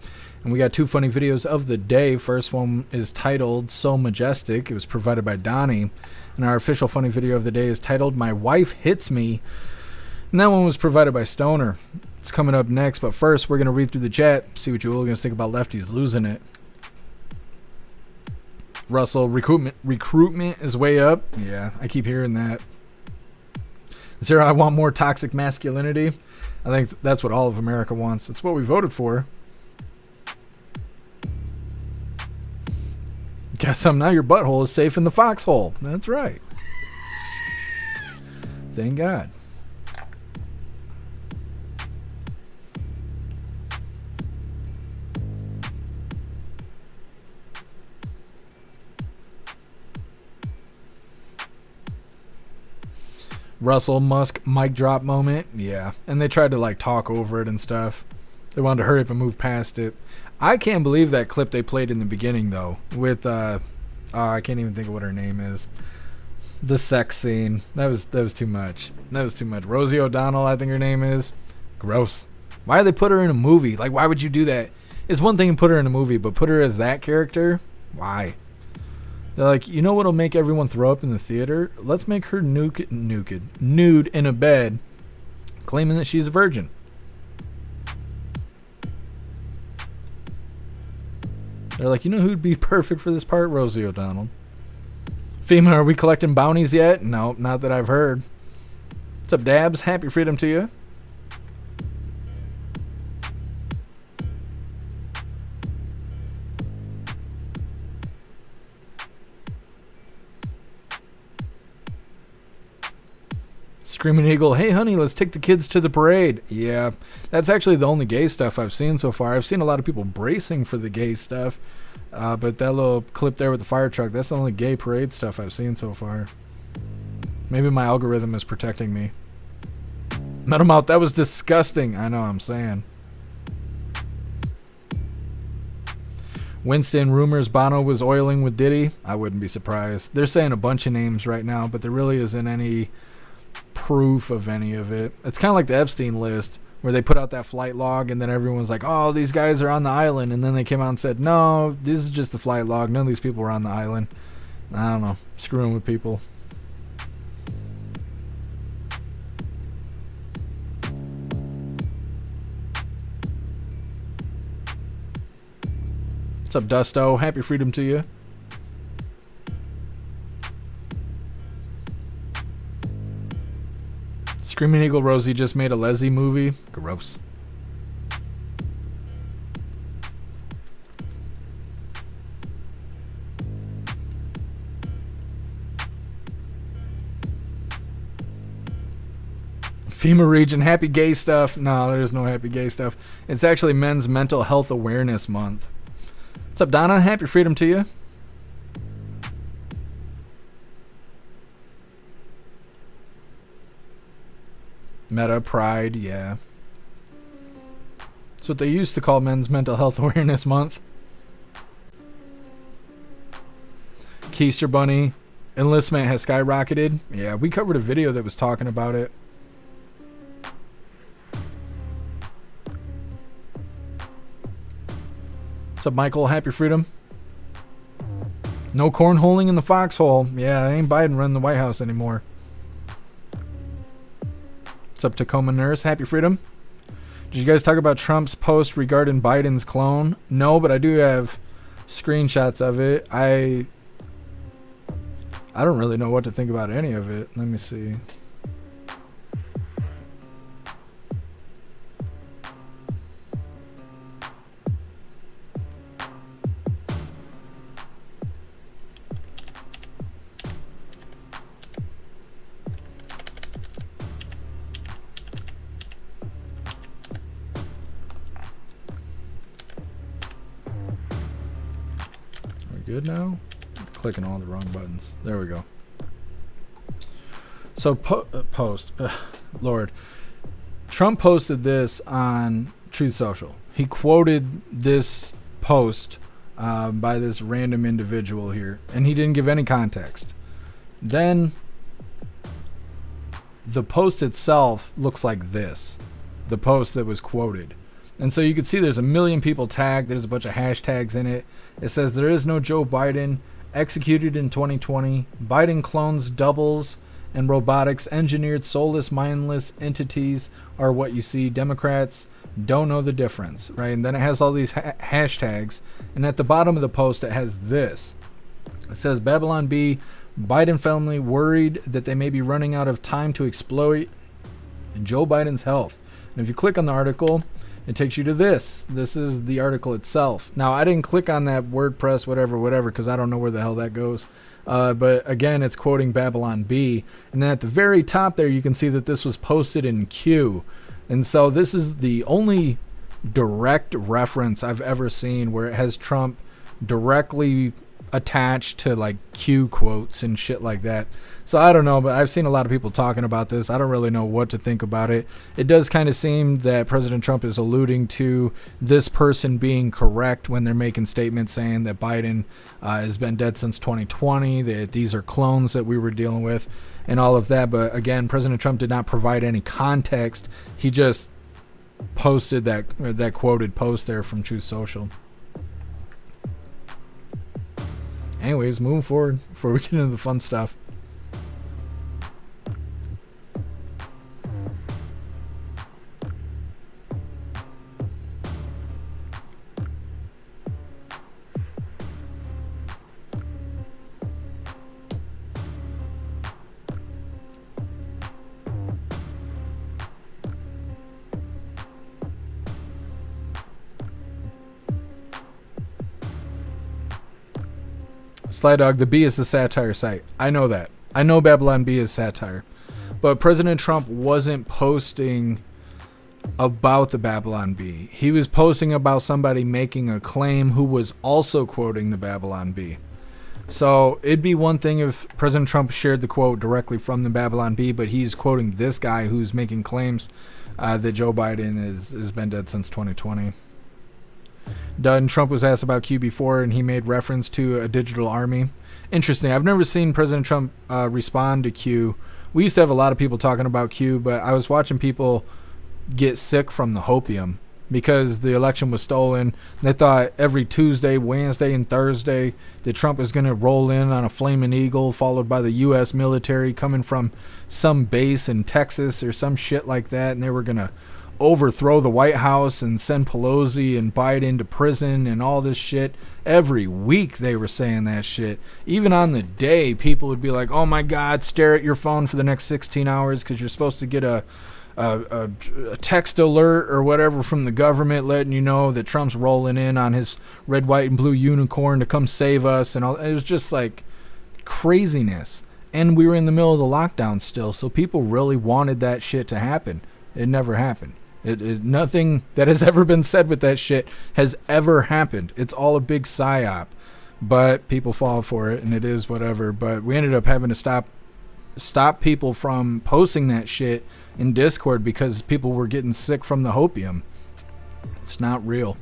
And we got two funny videos of the day. First one is titled So Majestic. It was provided by Donnie. And our official funny video of the day is titled My Wife Hits Me. And that one was provided by Stoner. It's coming up next. But first, we're going to read through the chat, see what you hooligans think about Lefties Losing It. Russell, recruitment is way up. Yeah, I keep hearing that. Sarah, I want more toxic masculinity. I think that's what all of America wants. It's what we voted for. Guess now your butthole is safe in the foxhole. That's right. Thank God. Russell Musk mic drop moment. Yeah. And they tried to like talk over it and stuff. They wanted to hurry up and move past it. I can't believe that clip they played in the beginning though. With I can't even think of what her name is. The sex scene. That was too much. That was too much. Rosie O'Donnell, I think her name is. Gross. Why did they put her in a movie? Like, why would you do that? It's one thing to put her in a movie, but put her as that character? Why? They're like, you know what'll make everyone throw up in the theater? Let's make her nude in a bed, claiming that she's a virgin. They're like, you know who'd be perfect for this part? Rosie O'Donnell. FEMA, are we collecting bounties yet? No, not that I've heard. What's up, Dabs? Happy freedom to you. Screaming Eagle, hey honey, let's take the kids to the parade. Yeah, that's actually the only gay stuff I've seen so far. I've seen a lot of people bracing for the gay stuff, but that little clip there with the fire truck, that's the only gay parade stuff I've seen so far. Maybe my algorithm is protecting me. Metamouth, that was disgusting. I know, I'm saying. Winston, rumors Bono was oiling with Diddy. I wouldn't be surprised. They're saying a bunch of names right now, but there really isn't any proof of any of it. It's kind of like the Epstein list where they put out that flight log and then everyone's like, oh, these guys are on the island, and then they came out and said, no, this is just the flight log, none of these people were on the island. I don't know, screwing with people. What's up, Dusto? Happy freedom to you. Screaming Eagle Rosie just made a Leslie movie. Gross. FEMA region, happy gay stuff. No, there's no happy gay stuff. It's actually Men's Mental Health Awareness Month. What's up, Donna? Happy freedom to you. Meta Pride, yeah. That's what they used to call Men's Mental Health Awareness Month. Keister Bunny, Enlistment has skyrocketed. Yeah, we covered a video that was talking about it. What's up, Michael? Happy Freedom. No cornholing in the foxhole. Yeah, ain't Biden running the White House anymore. What's up, Tacoma Nurse? Happy Freedom. Did you guys talk about Trump's post regarding Biden's clone? No, but I do have screenshots of it. I don't really know what to think about any of it. Let me see. Good now? I'm clicking all the wrong buttons. There we go. So post. Lord. Trump posted this on Truth Social. He quoted this post by this random individual here, and he didn't give any context. Then the post itself looks like this. The post that was quoted. And so you can see there's a million people tagged. There's a bunch of hashtags in it. It says there is no Joe Biden, executed in 2020. Biden clones, doubles, and robotics. Engineered, soulless, mindless entities are what you see. Democrats don't know the difference, right? And then it has all these hashtags. And at the bottom of the post, it has this. It says Babylon Bee, Biden family worried that they may be running out of time to exploit Joe Biden's health. And if you click on the article, it takes you to this. This is the article itself. Now, I didn't click on that WordPress, whatever, because I don't know where the hell that goes. But again, it's quoting Babylon Bee. And then at the very top there, you can see that this was posted in Q. And so this is the only direct reference I've ever seen where it has Trump directly attached to like Q quotes and shit like that. So I don't know, but I've seen a lot of people talking about this. I don't really know what to think about it. It does kind of seem that President Trump is alluding to this person being correct when they're making statements saying that Biden has been dead since 2020, that these are clones that we were dealing with and all of that. But again, President Trump did not provide any context. He just posted that quoted post there from Truth Social. Anyways, moving forward before we get into the fun stuff. Sly Dog, the Bee is a satire site. I know that. I know Babylon Bee is satire. But President Trump wasn't posting about the Babylon Bee. He was posting about somebody making a claim who was also quoting the Babylon Bee. So it'd be one thing if President Trump shared the quote directly from the Babylon Bee, but he's quoting this guy who's making claims that Joe Biden has been dead since 2020. Dunn, Trump was asked about Q before, and he made reference to a digital army. Interesting. I've never seen President Trump respond to Q. We used to have a lot of people talking about Q, but I was watching people get sick from the hopium because the election was stolen. They thought every Tuesday, Wednesday, and Thursday that Trump was going to roll in on a flaming eagle, followed by the U.S. military coming from some base in Texas or some shit like that, and they were going to overthrow the White House and send Pelosi and Biden to prison and all this shit. Every week they were saying that shit. Even on the day, people would be like, oh my God, stare at your phone for the next 16 hours because you're supposed to get a text alert or whatever from the government letting you know that Trump's rolling in on his red, white, and blue unicorn to come save us. And all. It was just like craziness. And we were in the middle of the lockdown still, so people really wanted that shit to happen. It never happened. Nothing that has ever been said with that shit has ever happened. It's all a big psyop, but people fall for it, and it is whatever. But we ended up having to stop people from posting that shit in Discord because people were getting sick from the hopium. It's not real.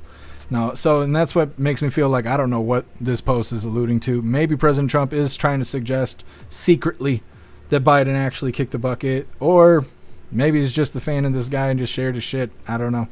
No, so, and that's what makes me feel like I don't know what this post is alluding to. Maybe President Trump is trying to suggest secretly that Biden actually kicked the bucket, or maybe he's just a fan of this guy and just shared his shit. I don't know.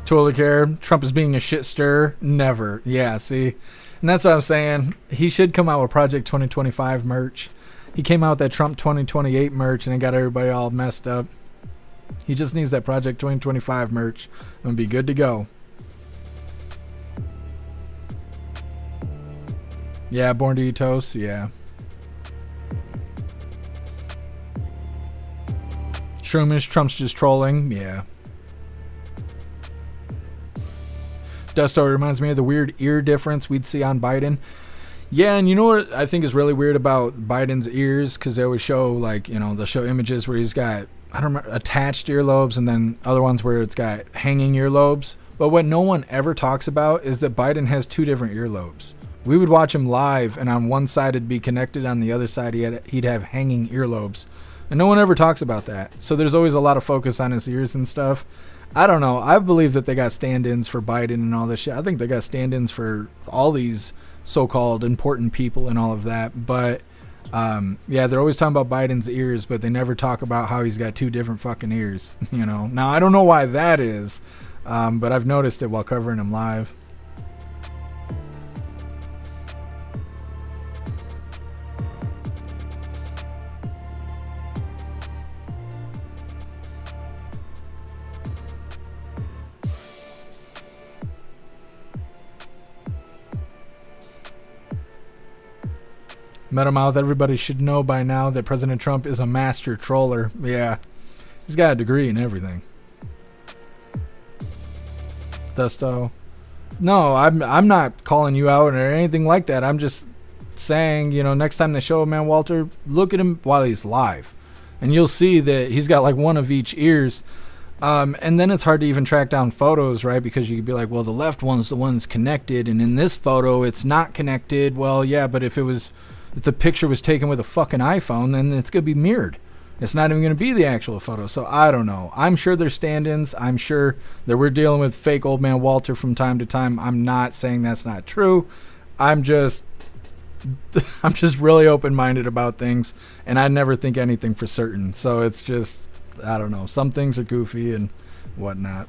Totally care. Trump is being a shit stirrer. Never. Yeah, see? And that's what I'm saying. He should come out with Project 2025 merch. He came out with that Trump 2028 merch and it got everybody all messed up. He just needs that Project 2025 merch and be good to go. Yeah, born to eat toast. Yeah. Shroomish, Trump's just trolling. Yeah. Dusto reminds me of the weird ear difference we'd see on Biden. Yeah, and you know what I think is really weird about Biden's ears? Because they always show, like, you know, they'll show images where he's got, I don't remember, attached earlobes and then other ones where it's got hanging earlobes. But what no one ever talks about is that Biden has two different earlobes. We would watch him live, and on one side it'd be connected, on the other side he'd have hanging earlobes. And no one ever talks about that. So there's always a lot of focus on his ears and stuff. I don't know. I believe that they got stand-ins for Biden and all this shit. I think they got stand-ins for all these so-called important people and all of that. But, yeah, they're always talking about Biden's ears, but they never talk about how he's got two different fucking ears, you know. Now, I don't know why that is, but I've noticed it while covering him live. Metamouth, everybody should know by now that President Trump is a master troller. Yeah, he's got a degree in everything. Dusto. No, I'm not calling you out or anything like that. I'm just saying, you know, next time they show a man, Walter, look at him while he's live. And you'll see that he's got like one of each ears. And then it's hard to even track down photos, right? Because you could be like, well, the left one's the one's connected. And in this photo, it's not connected. Well, yeah, but if the picture was taken with a fucking iPhone, then it's going to be mirrored. It's not even going to be the actual photo. So I don't know. I'm sure there's stand-ins. I'm sure that we're dealing with fake old man Walter from time to time. I'm not saying that's not true. I'm just really open-minded about things, and I never think anything for certain. So it's just, I don't know. Some things are goofy and whatnot.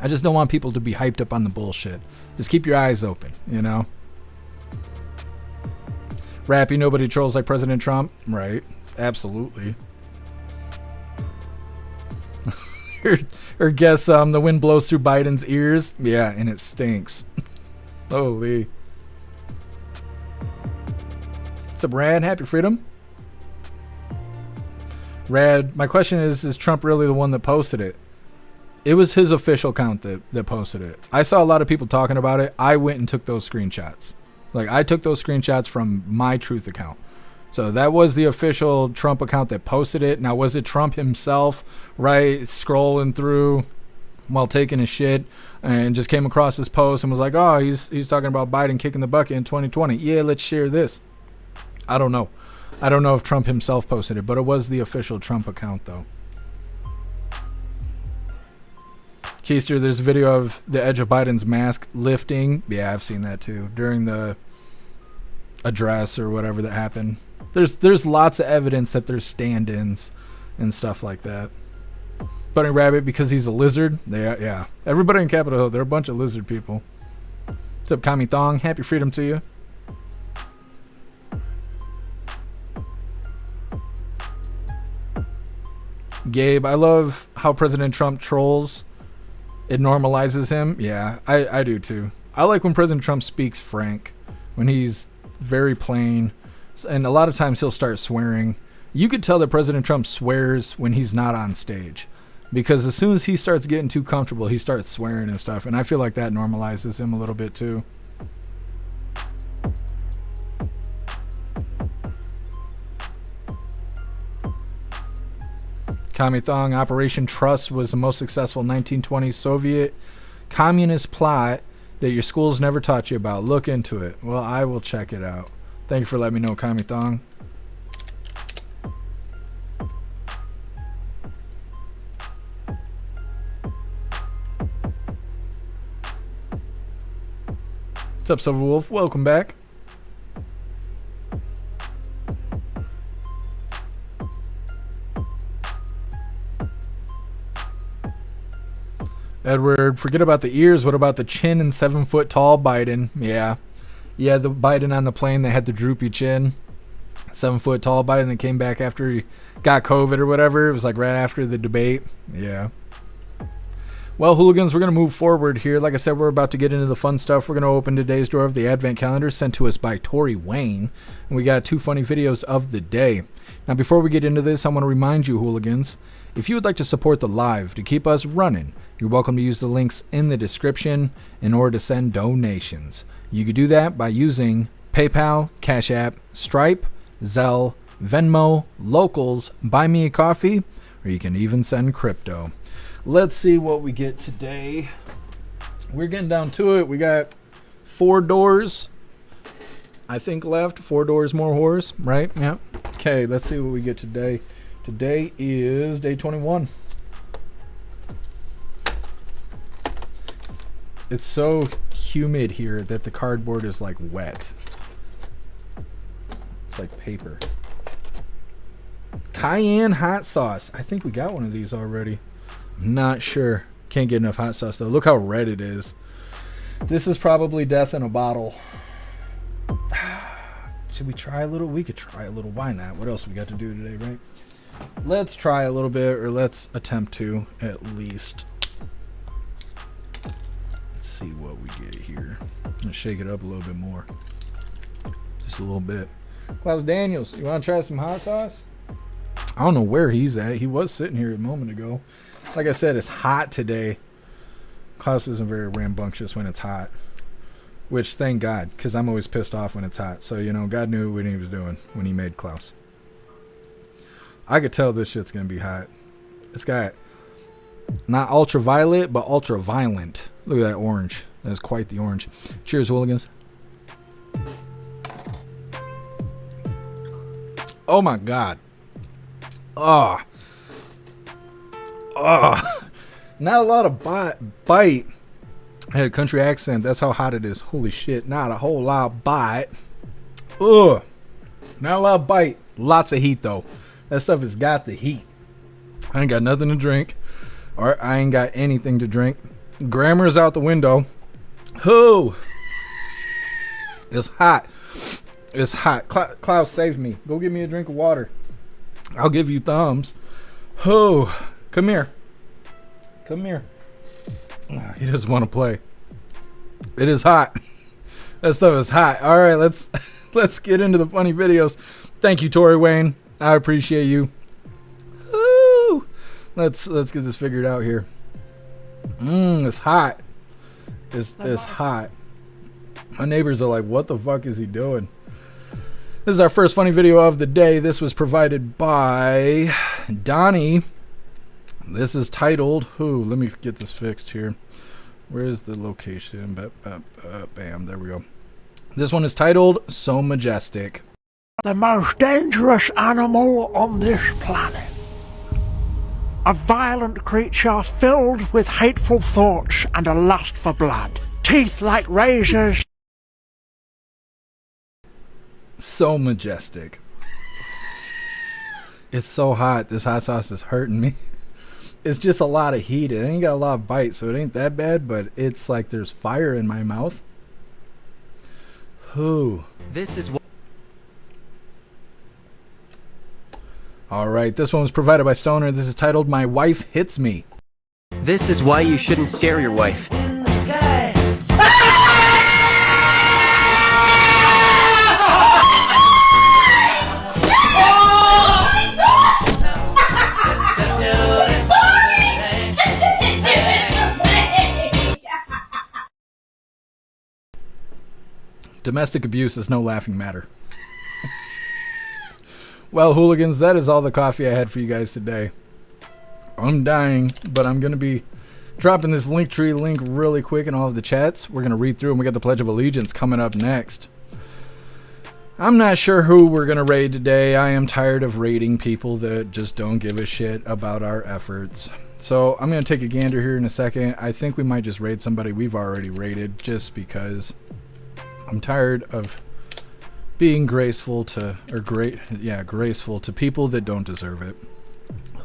I just don't want people to be hyped up on the bullshit. Just keep your eyes open, you know? Rappy, nobody trolls like President Trump. Right. Absolutely. Or guess the wind blows through Biden's ears. Yeah, and it stinks. Holy. What's up, Rad? Happy freedom. Rad, my question is Trump really the one that posted it? It was his official account that posted it. I saw a lot of people talking about it. I went and took those screenshots. Like, I took those screenshots from my Truth account. So that was the official Trump account that posted it. Now, was it Trump himself, right, scrolling through while taking a shit and just came across this post and was like, oh, he's talking about Biden kicking the bucket in 2020. Yeah, let's share this. I don't know. I don't know if Trump himself posted it, but it was the official Trump account, though. Keister, there's a video of the edge of Biden's mask lifting. Yeah, I've seen that too during the address or whatever that happened. There's lots of evidence that there's stand-ins and stuff like that. Bunny Rabbit, because he's a lizard. Yeah. Everybody in Capitol Hill, they're a bunch of lizard people. What's up, Kami Thong? Happy freedom to you. Gabe, I love how President Trump trolls. It normalizes him. Yeah, I do too. I like when President Trump speaks frank, when he's very plain, and a lot of times he'll start swearing. You could tell that President Trump swears when he's not on stage, because as soon as he starts getting too comfortable, he starts swearing and stuff, and I feel like that normalizes him a little bit too. Kami Thong, Operation Trust was the most successful 1920s Soviet communist plot that your schools never taught you about. Look into it. Well, I will check it out. Thank you for letting me know, Kami Thong. What's up, Silver Wolf? Welcome back. Edward, forget about the ears. What about the chin and 7 foot tall Biden? Yeah. Yeah, the Biden on the plane, they had the droopy chin. 7 foot tall Biden that came back after he got COVID or whatever. It was like right after the debate. Yeah. Well, hooligans, we're going to move forward here. Like I said, we're about to get into the fun stuff. We're going to open today's drawer of the Advent calendar sent to us by Tori Wayne. And we got 2 funny videos of the day. Now, before we get into this, I want to remind you, hooligans, if you would like to support the live to keep us running, you're welcome to use the links in the description in order to send donations. You could do that by using PayPal, Cash App, Stripe, Zelle, Venmo, Locals, Buy Me a Coffee, or you can even send crypto. Let's see what we get today. We're getting down to it. We got 4 doors, I think, left. 4 doors, more whores, right? Yeah. Okay, let's see what we get today. Today is day 21. It's so humid here that the cardboard is like wet. It's like paper. Cayenne hot sauce. I think we got one of these already. I'm not sure. Can't get enough hot sauce though. Look how red it is. This is probably death in a bottle. Should we try a little? We could try a little. Why not? What else we got to do today, right? Let's try a little bit, or let's attempt to at least. Let's see what we get here. I'm gonna shake it up a little bit more. Just a little bit. Klaus Daniels, you want to try some hot sauce? I don't know where he's at. He was sitting here a moment ago. Like I said, it's hot today. Klaus isn't very rambunctious when it's hot. Which, thank God, because I'm always pissed off when it's hot. So, you know, God knew what he was doing when he made Klaus. I could tell this shit's going to be hot. It's got not ultraviolet, but ultra-violent. Look at that orange. That's quite the orange. Cheers, hooligans. Oh, my God. Oh. Oh. Not a lot of bite. I had a country accent. That's how hot it is. Holy shit. Not a whole lot of bite. Ugh. Not a lot of bite. Lots of heat, though. That stuff has got the heat. I ain't got nothing to drink. Or I ain't got anything to drink. Grammar's out the window. Who? It's hot. It's hot. Klaus, save me. Go get me a drink of water. I'll give you thumbs. Who? Come here. Come here. He doesn't want to play. It is hot. That stuff is hot. All right, let's get into the funny videos. Thank you, Tori Wayne. I appreciate you. Woo! Let's get this figured out here. It's hot. It's hot. My neighbors are like, what the fuck is he doing? This is our first funny video of the day. This was provided by Donnie. This is titled, let me get this fixed here. Where is the location? Bam, there we go. This one is titled, So Majestic. The most dangerous animal on this planet. A violent creature filled with hateful thoughts and a lust for blood. Teeth like razors. So majestic. It's so hot. This hot sauce is hurting me. It's just a lot of heat. It ain't got a lot of bite, so it ain't that bad, but it's like there's fire in my mouth. Who? This is what. All right, this one was provided by Stoner. This is titled, My Wife Hits Me. This is why you shouldn't scare your wife. Domestic abuse is no laughing matter. Well, hooligans, that is all the coffee I had for you guys today. I'm dying, but I'm going to be dropping this Linktree link really quick in all of the chats. We're going to read through, and we got the Pledge of Allegiance coming up next. I'm not sure who we're going to raid today. I am tired of raiding people that just don't give a shit about our efforts. So I'm going to take a gander here in a second. I think we might just raid somebody we've already raided just because. I'm tired of being graceful to people that don't deserve it.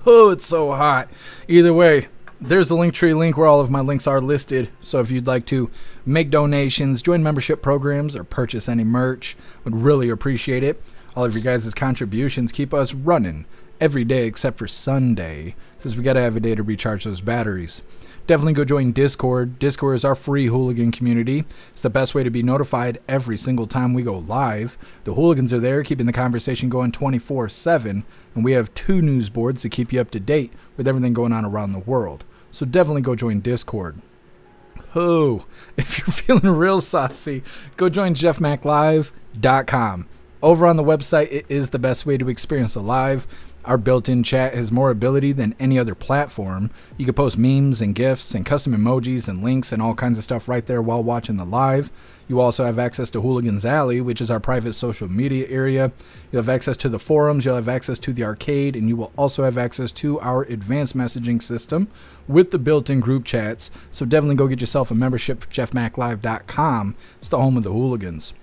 Oh, it's so hot. Either way, there's the Linktree link where all of my links are listed. So if you'd like to make donations, join membership programs, or purchase any merch, would really appreciate it. All of your guys' contributions keep us running every day except for Sunday, because we got to have a day to recharge those batteries. Definitely go join Discord. Discord is our free hooligan community. It's the best way to be notified every single time we go live. The hooligans are there keeping the conversation going 24/7, and we have 2 news boards to keep you up to date with everything going on around the world. So definitely go join Discord. Oh, if you're feeling real saucy, go join jeffmaclive.com. Over on the website, it is the best way to experience a live. Our built-in chat has more ability than any other platform. You can post memes and GIFs and custom emojis and links and all kinds of stuff right there while watching the live. You also have access to Hooligans Alley, which is our private social media area. You'll have access to the forums, you'll have access to the arcade, and you will also have access to our advanced messaging system with the built-in group chats. So definitely go get yourself a membership for jeffmaclive.com. It's the home of the hooligans.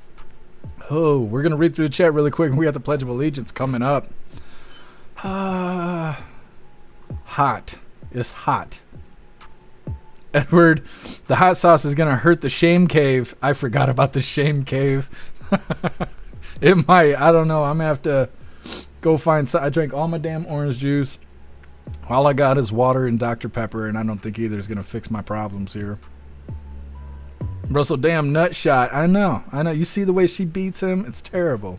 Oh, we're going to read through the chat really quick. We got the Pledge of Allegiance coming up. Hot. It's hot. Edward, the hot sauce is going to hurt the shame cave. I forgot about the shame cave. It might. I don't know. I'm going to have to go find some. I drank all my damn orange juice. All I got is water and Dr. Pepper, and I don't think either is going to fix my problems here. Russell, damn nut shot. I know. You see the way she beats him? It's terrible.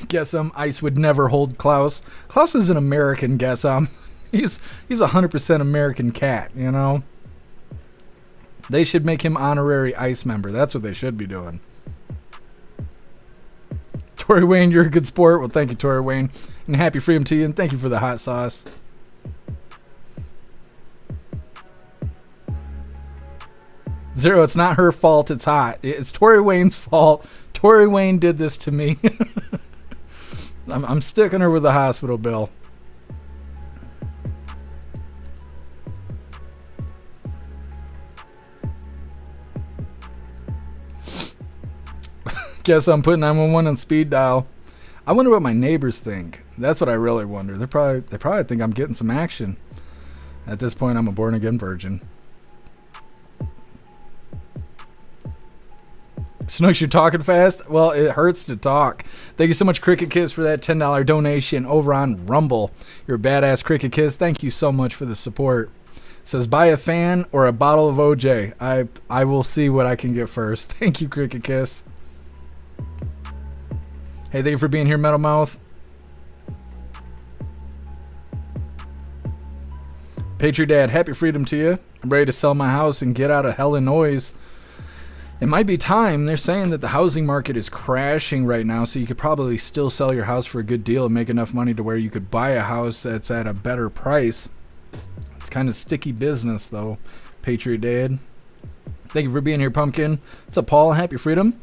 Guess Ice would never hold Klaus. Klaus is an American, guess He's 100% American cat, you know? They should make him honorary Ice member. That's what they should be doing. Tori Wayne, you're a good sport. Well, thank you, Tori Wayne. And happy freedom to you, and thank you for the hot sauce. Zero, it's not her fault it's hot. It's Tori Wayne's fault. Tori Wayne did this to me. I'm sticking her with the hospital bill. Guess I'm putting 911 on speed dial. I wonder what my neighbors think. That's what I really wonder. They probably think I'm getting some action. At this point, I'm a born again virgin. Snooks, you're talking fast? Well, it hurts to talk. Thank you so much, Cricket Kiss, for that $10 donation over on Rumble. You're a badass, Cricket Kiss. Thank you so much for the support. It says, buy a fan or a bottle of OJ. I will see what I can get first. Thank you, Cricket Kiss. Hey, thank you for being here, Metal Mouth. Patriot Dad, happy freedom to you. I'm ready to sell my house and get out of hell and noise. It might be time. They're saying that the housing market is crashing right now, so you could probably still sell your house for a good deal and make enough money to where you could buy a house that's at a better price. It's kind of sticky business, though, Patriot Dad. Thank you for being here, Pumpkin. What's up, Paul? Happy freedom.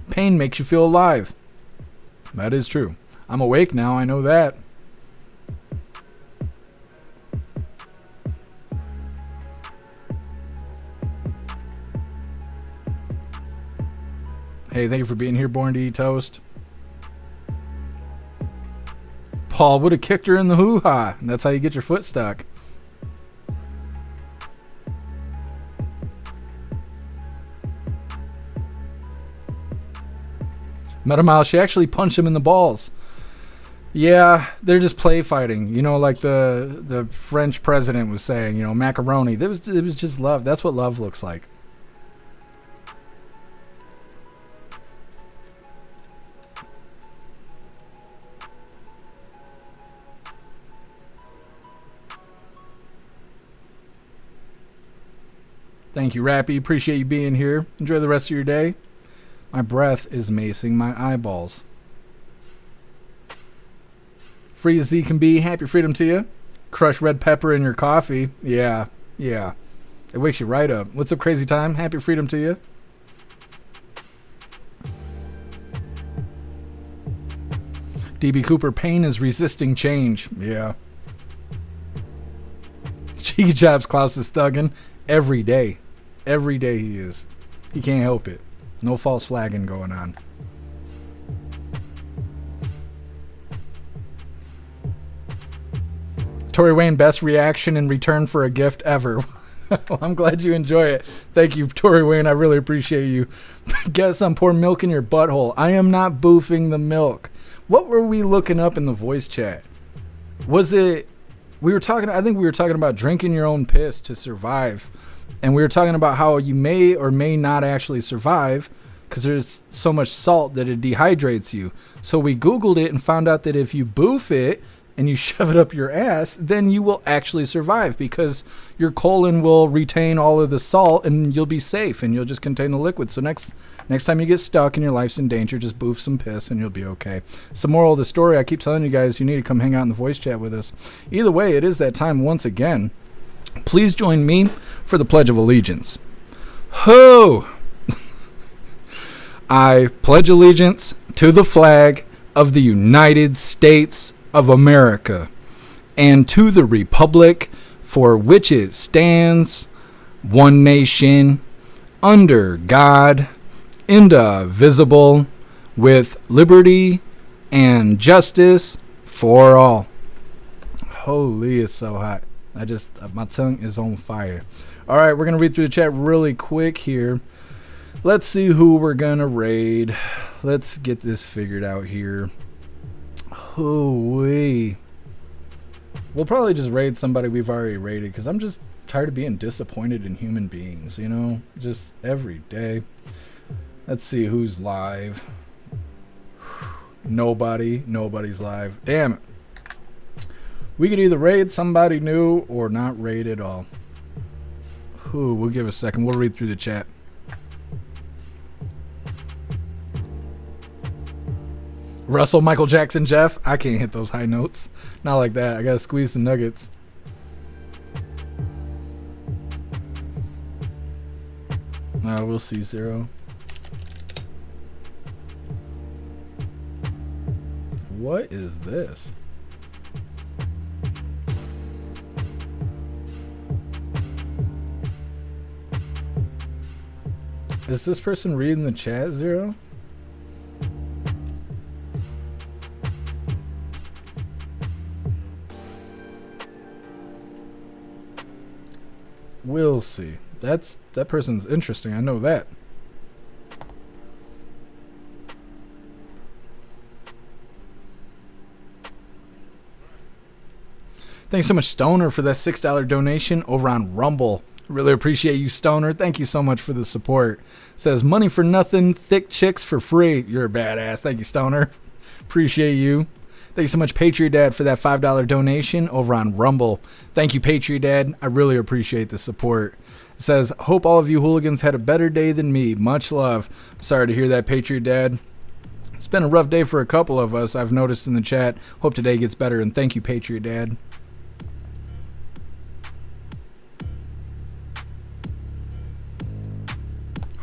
Pain makes you feel alive. That is true. I'm awake now, I know that. Hey, thank you for being here, Born to Eat Toast. Paul would have kicked her in the hoo-ha. And that's how you get your foot stuck. Metamile, she actually punched him in the balls. Yeah, they're just play fighting. You know, like the French president was saying, you know, macaroni. It was just love. That's what love looks like. Thank you, Rappy. Appreciate you being here. Enjoy the rest of your day. My breath is macing my eyeballs. Free as thee can be. Happy freedom to you. Crush red pepper in your coffee. Yeah. It wakes you right up. What's up, Crazy Time? Happy freedom to you. DB Cooper, pain is resisting change. Yeah. Cheeky Jobs, Klaus is thugging every day. Every day he is. He can't help it. No false flagging going on. Tori Wayne, best reaction in return for a gift ever. Well, I'm glad you enjoy it. Thank you, Tori Wayne. I really appreciate you. Guess I'm pouring milk in your butthole. I am not boofing the milk. What were we looking up in the voice chat? Was it... I think we were talking about drinking your own piss to survive. And we were talking about how you may or may not actually survive because there's so much salt that it dehydrates you. So we Googled it and found out that if you boof it and you shove it up your ass, then you will actually survive because your colon will retain all of the salt and you'll be safe and you'll just contain the liquid. So next time you get stuck and your life's in danger, just boof some piss and you'll be okay. It's the moral of the story. I keep telling you guys, you need to come hang out in the voice chat with us. Either way, it is that time once again. Please join me for the Pledge of Allegiance. Ho! I pledge allegiance to the flag of the United States of America and to the republic for which it stands, one nation, under God, indivisible, with liberty and justice for all. Holy, it's so hot. My tongue is on fire. All right, we're going to read through the chat really quick here. Let's see who we're going to raid. Let's get this figured out here. We'll probably just raid somebody we've already raided because I'm just tired of being disappointed in human beings, you know, just every day. Let's see who's live. Nobody's live. Damn it. We could either raid somebody new or not raid at all. We'll give it a second. We'll read through the chat. Russell, Michael Jackson, Jeff. I can't hit those high notes. Not like that. I gotta squeeze the nuggets. We'll see, Zero. What is this? Is this person reading the chat, Zero? We'll see. That person's interesting. I know that. Thanks so much, Stoner, for that $6 donation over on Rumble. Really appreciate you, Stoner. Thank you so much for the support. Says, money for nothing, thick chicks for free. You're a badass. Thank you, Stoner. Appreciate you. Thank you so much, Patriot Dad, for that $5 donation over on Rumble. Thank you, Patriot Dad. I really appreciate the support. It says, hope all of you hooligans had a better day than me. Much love. Sorry to hear that, Patriot Dad. It's been a rough day for a couple of us, I've noticed in the chat. Hope today gets better, and thank you, Patriot Dad.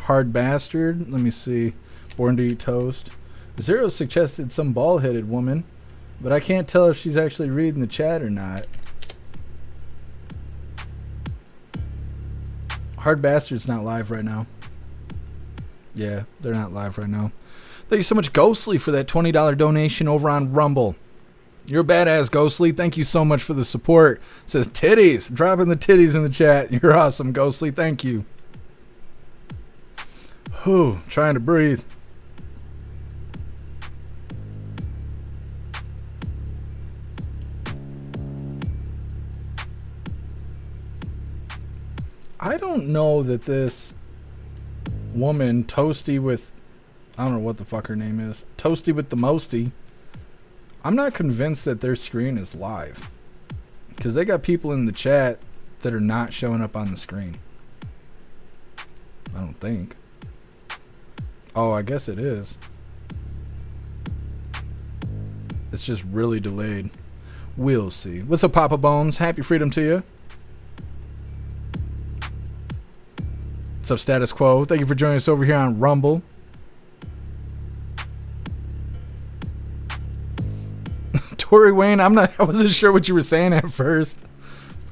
Hard bastard. Let me see. Born to eat toast. Zero suggested some bald-headed woman, but I can't tell if she's actually reading the chat or not. Hard Bastard's not live right now. Yeah, they're not live right now. Thank you so much, Ghostly, for that $20 donation over on Rumble. You're a badass, Ghostly. Thank you so much for the support. It says titties. Dropping the titties in the chat. You're awesome, Ghostly. Thank you. Trying to breathe. I don't know that this woman, Toasty with, I don't know what the fuck her name is, Toasty with the Mosty, I'm not convinced that their screen is live. Because they got people in the chat that are not showing up on the screen. I don't think. Oh, I guess it is. It's just really delayed. We'll see. What's up, Papa Bones? Happy freedom to you. What's up, Status Quo? Thank you for joining us over here on Rumble. Tori Wayne, I wasn't sure what you were saying at first.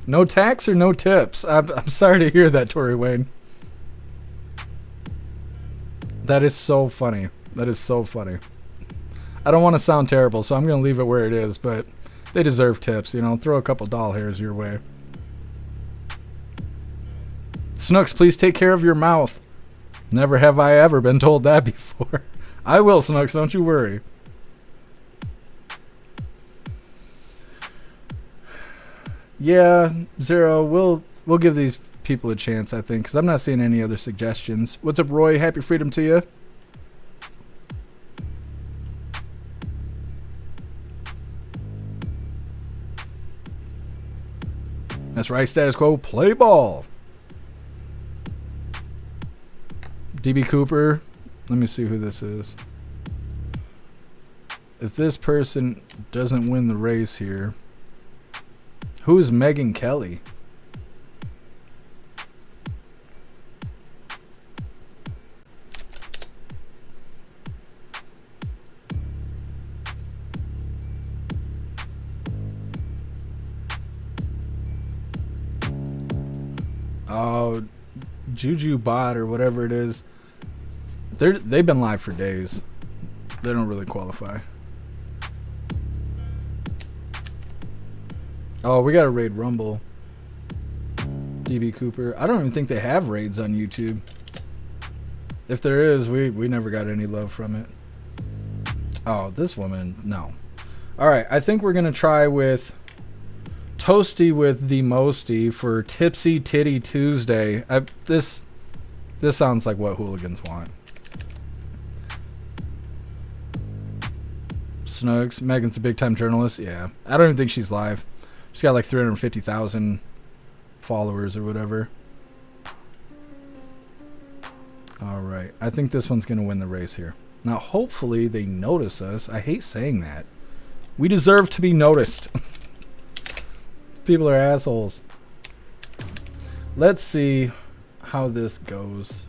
No tax or no tips? I'm sorry to hear that, Tori Wayne. That is so funny. That is so funny. I don't want to sound terrible, so I'm going to leave it where it is, but they deserve tips, you know. Throw a couple doll hairs your way. Snooks, please take care of your mouth. Never have I ever been told that before. I will, Snooks, don't you worry. Yeah, Zero, we'll give these people a chance, I think, because I'm not seeing any other suggestions. What's up, Roy? Happy freedom to you. That's right, status quo, play ball. DB Cooper, let me see who this is. If this person doesn't win the race here, who's Megan Kelly? Oh, Juju Bot or whatever it is. They've been live for days. They don't really qualify. Oh, we got to raid Rumble. DB Cooper. I don't even think they have raids on YouTube. If there is, we never got any love from it. Oh, this woman, no. Alright, I think we're going to try with Toasty with the Mosty for Tipsy Titty Tuesday. This sounds like what hooligans want. Snugs. Megan's a big time journalist. Yeah. I don't even think she's live. She's got like 350,000 followers or whatever. Alright. I think this one's going to win the race here. Now, hopefully they notice us. I hate saying that. We deserve to be noticed. People are assholes. Let's see how this goes.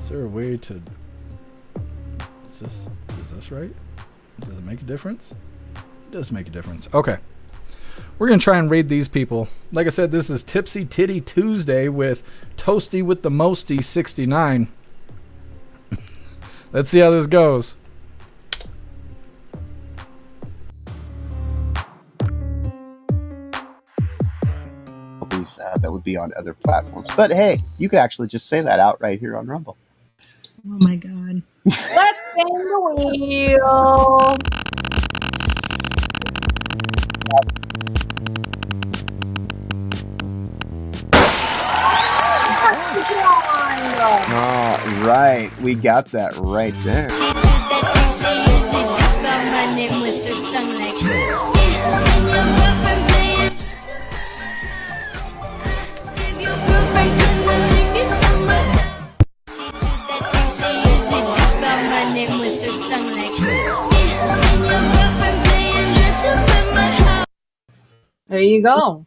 Is there a way to... Is this right? Does it make a difference? It does make a difference. Okay. We're going to try and raid these people. Like I said, this is Tipsy Titty Tuesday with Toasty with the Mosty 69. Let's see how this goes. That would be on other platforms. But hey, you could actually just say that out right here on Rumble. Oh my god. Let's spin the wheel. All right, we got that right there. There you go.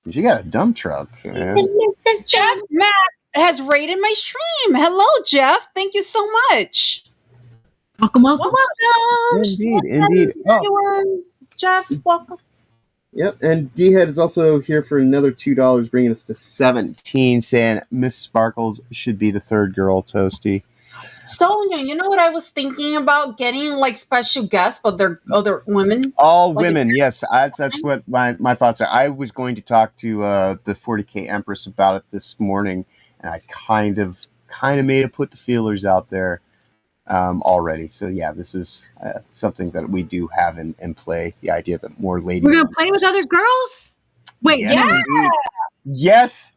You got a dump truck, man. JeffMAC has rated my stream. Hello, Jeff. Thank you so much. Welcome, welcome. Indeed. Oh. Jeff, welcome. Yep, and D-Head is also here for another $2, bringing us to 17, saying Miss Sparkles should be the third girl, Toasty. Sonia, you know what I was thinking about getting like special guests, but they're other women. All like women, yes. That's what my thoughts are. I was going to talk to the 40K Empress about it this morning, and I kind of made it put the feelers out there already. So yeah, this is something that we do have in play. The idea that more ladies. We're gonna play with other girls. Wait, yeah. Yes.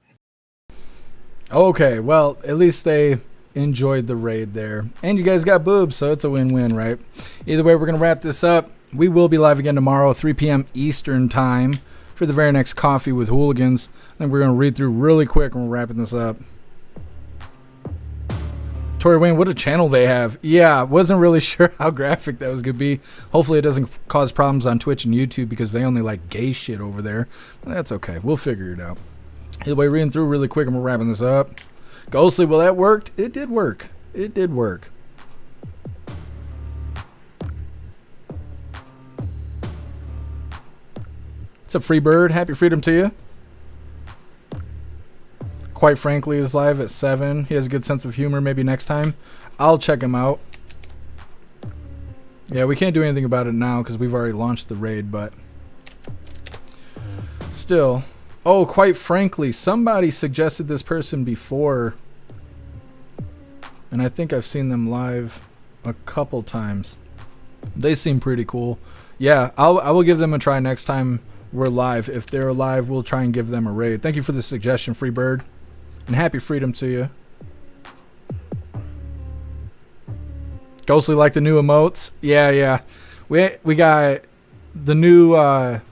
Okay, well, at least they enjoyed the raid there. And you guys got boobs, so it's a win-win, right? Either way, we're going to wrap this up. We will be live again tomorrow, 3 p.m. Eastern time for the very next Coffee with Hooligans. I think we're going to read through really quick and we're wrapping this up. Tori Wayne, what a channel they have. Yeah, wasn't really sure how graphic that was going to be. Hopefully it doesn't cause problems on Twitch and YouTube because they only like gay shit over there. But that's okay. We'll figure it out. Either way, reading through really quick and we're wrapping this up. Ghostly, well, that worked. It did work. It did work. What's up, Freebird? Happy freedom to you. Quite frankly is live at 7. He has a good sense of humor. Maybe next time. I'll check him out. Yeah, we can't do anything about it now because we've already launched the raid, but still. Oh, quite frankly, somebody suggested this person before, and I think I've seen them live a couple times. They seem pretty cool. Yeah, I will give them a try next time we're live. If they're live, we'll try and give them a raid. Thank you for the suggestion, Freebird, and happy freedom to you. Ghostly like the new emotes. Yeah. We got the new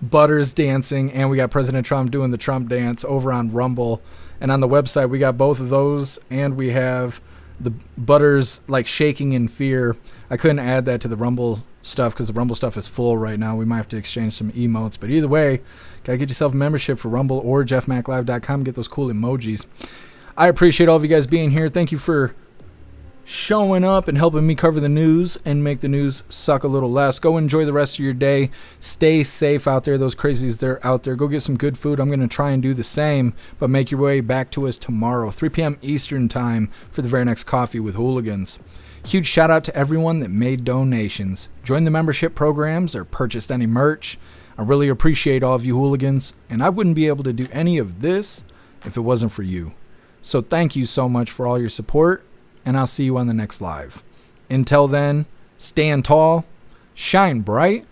Butters dancing, and we got President Trump doing the Trump dance over on Rumble. And on the website, we got both of those, and we have the Butters like shaking in fear. I couldn't add that to the Rumble stuff because the Rumble stuff is full right now. We might have to exchange some emotes. But either way, gotta get yourself a membership for Rumble or jeffmaclive.com. Get those cool emojis. I appreciate all of you guys being here. Thank you for showing up and helping me cover the news and make the news suck a little less. Go enjoy the rest of your day. Stay safe out there. Those crazies, they're out there. Go get some good food. I'm going to try and do the same, but make your way back to us tomorrow, 3 p.m. Eastern time, for the very next Coffee with Hooligans. Huge shout out to everyone that made donations, joined the membership programs, or purchased any merch. I really appreciate all of you hooligans, and I wouldn't be able to do any of this if it wasn't for you. So thank you so much for all your support, and I'll see you on the next live. Until then, stand tall, shine bright,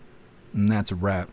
and that's a wrap.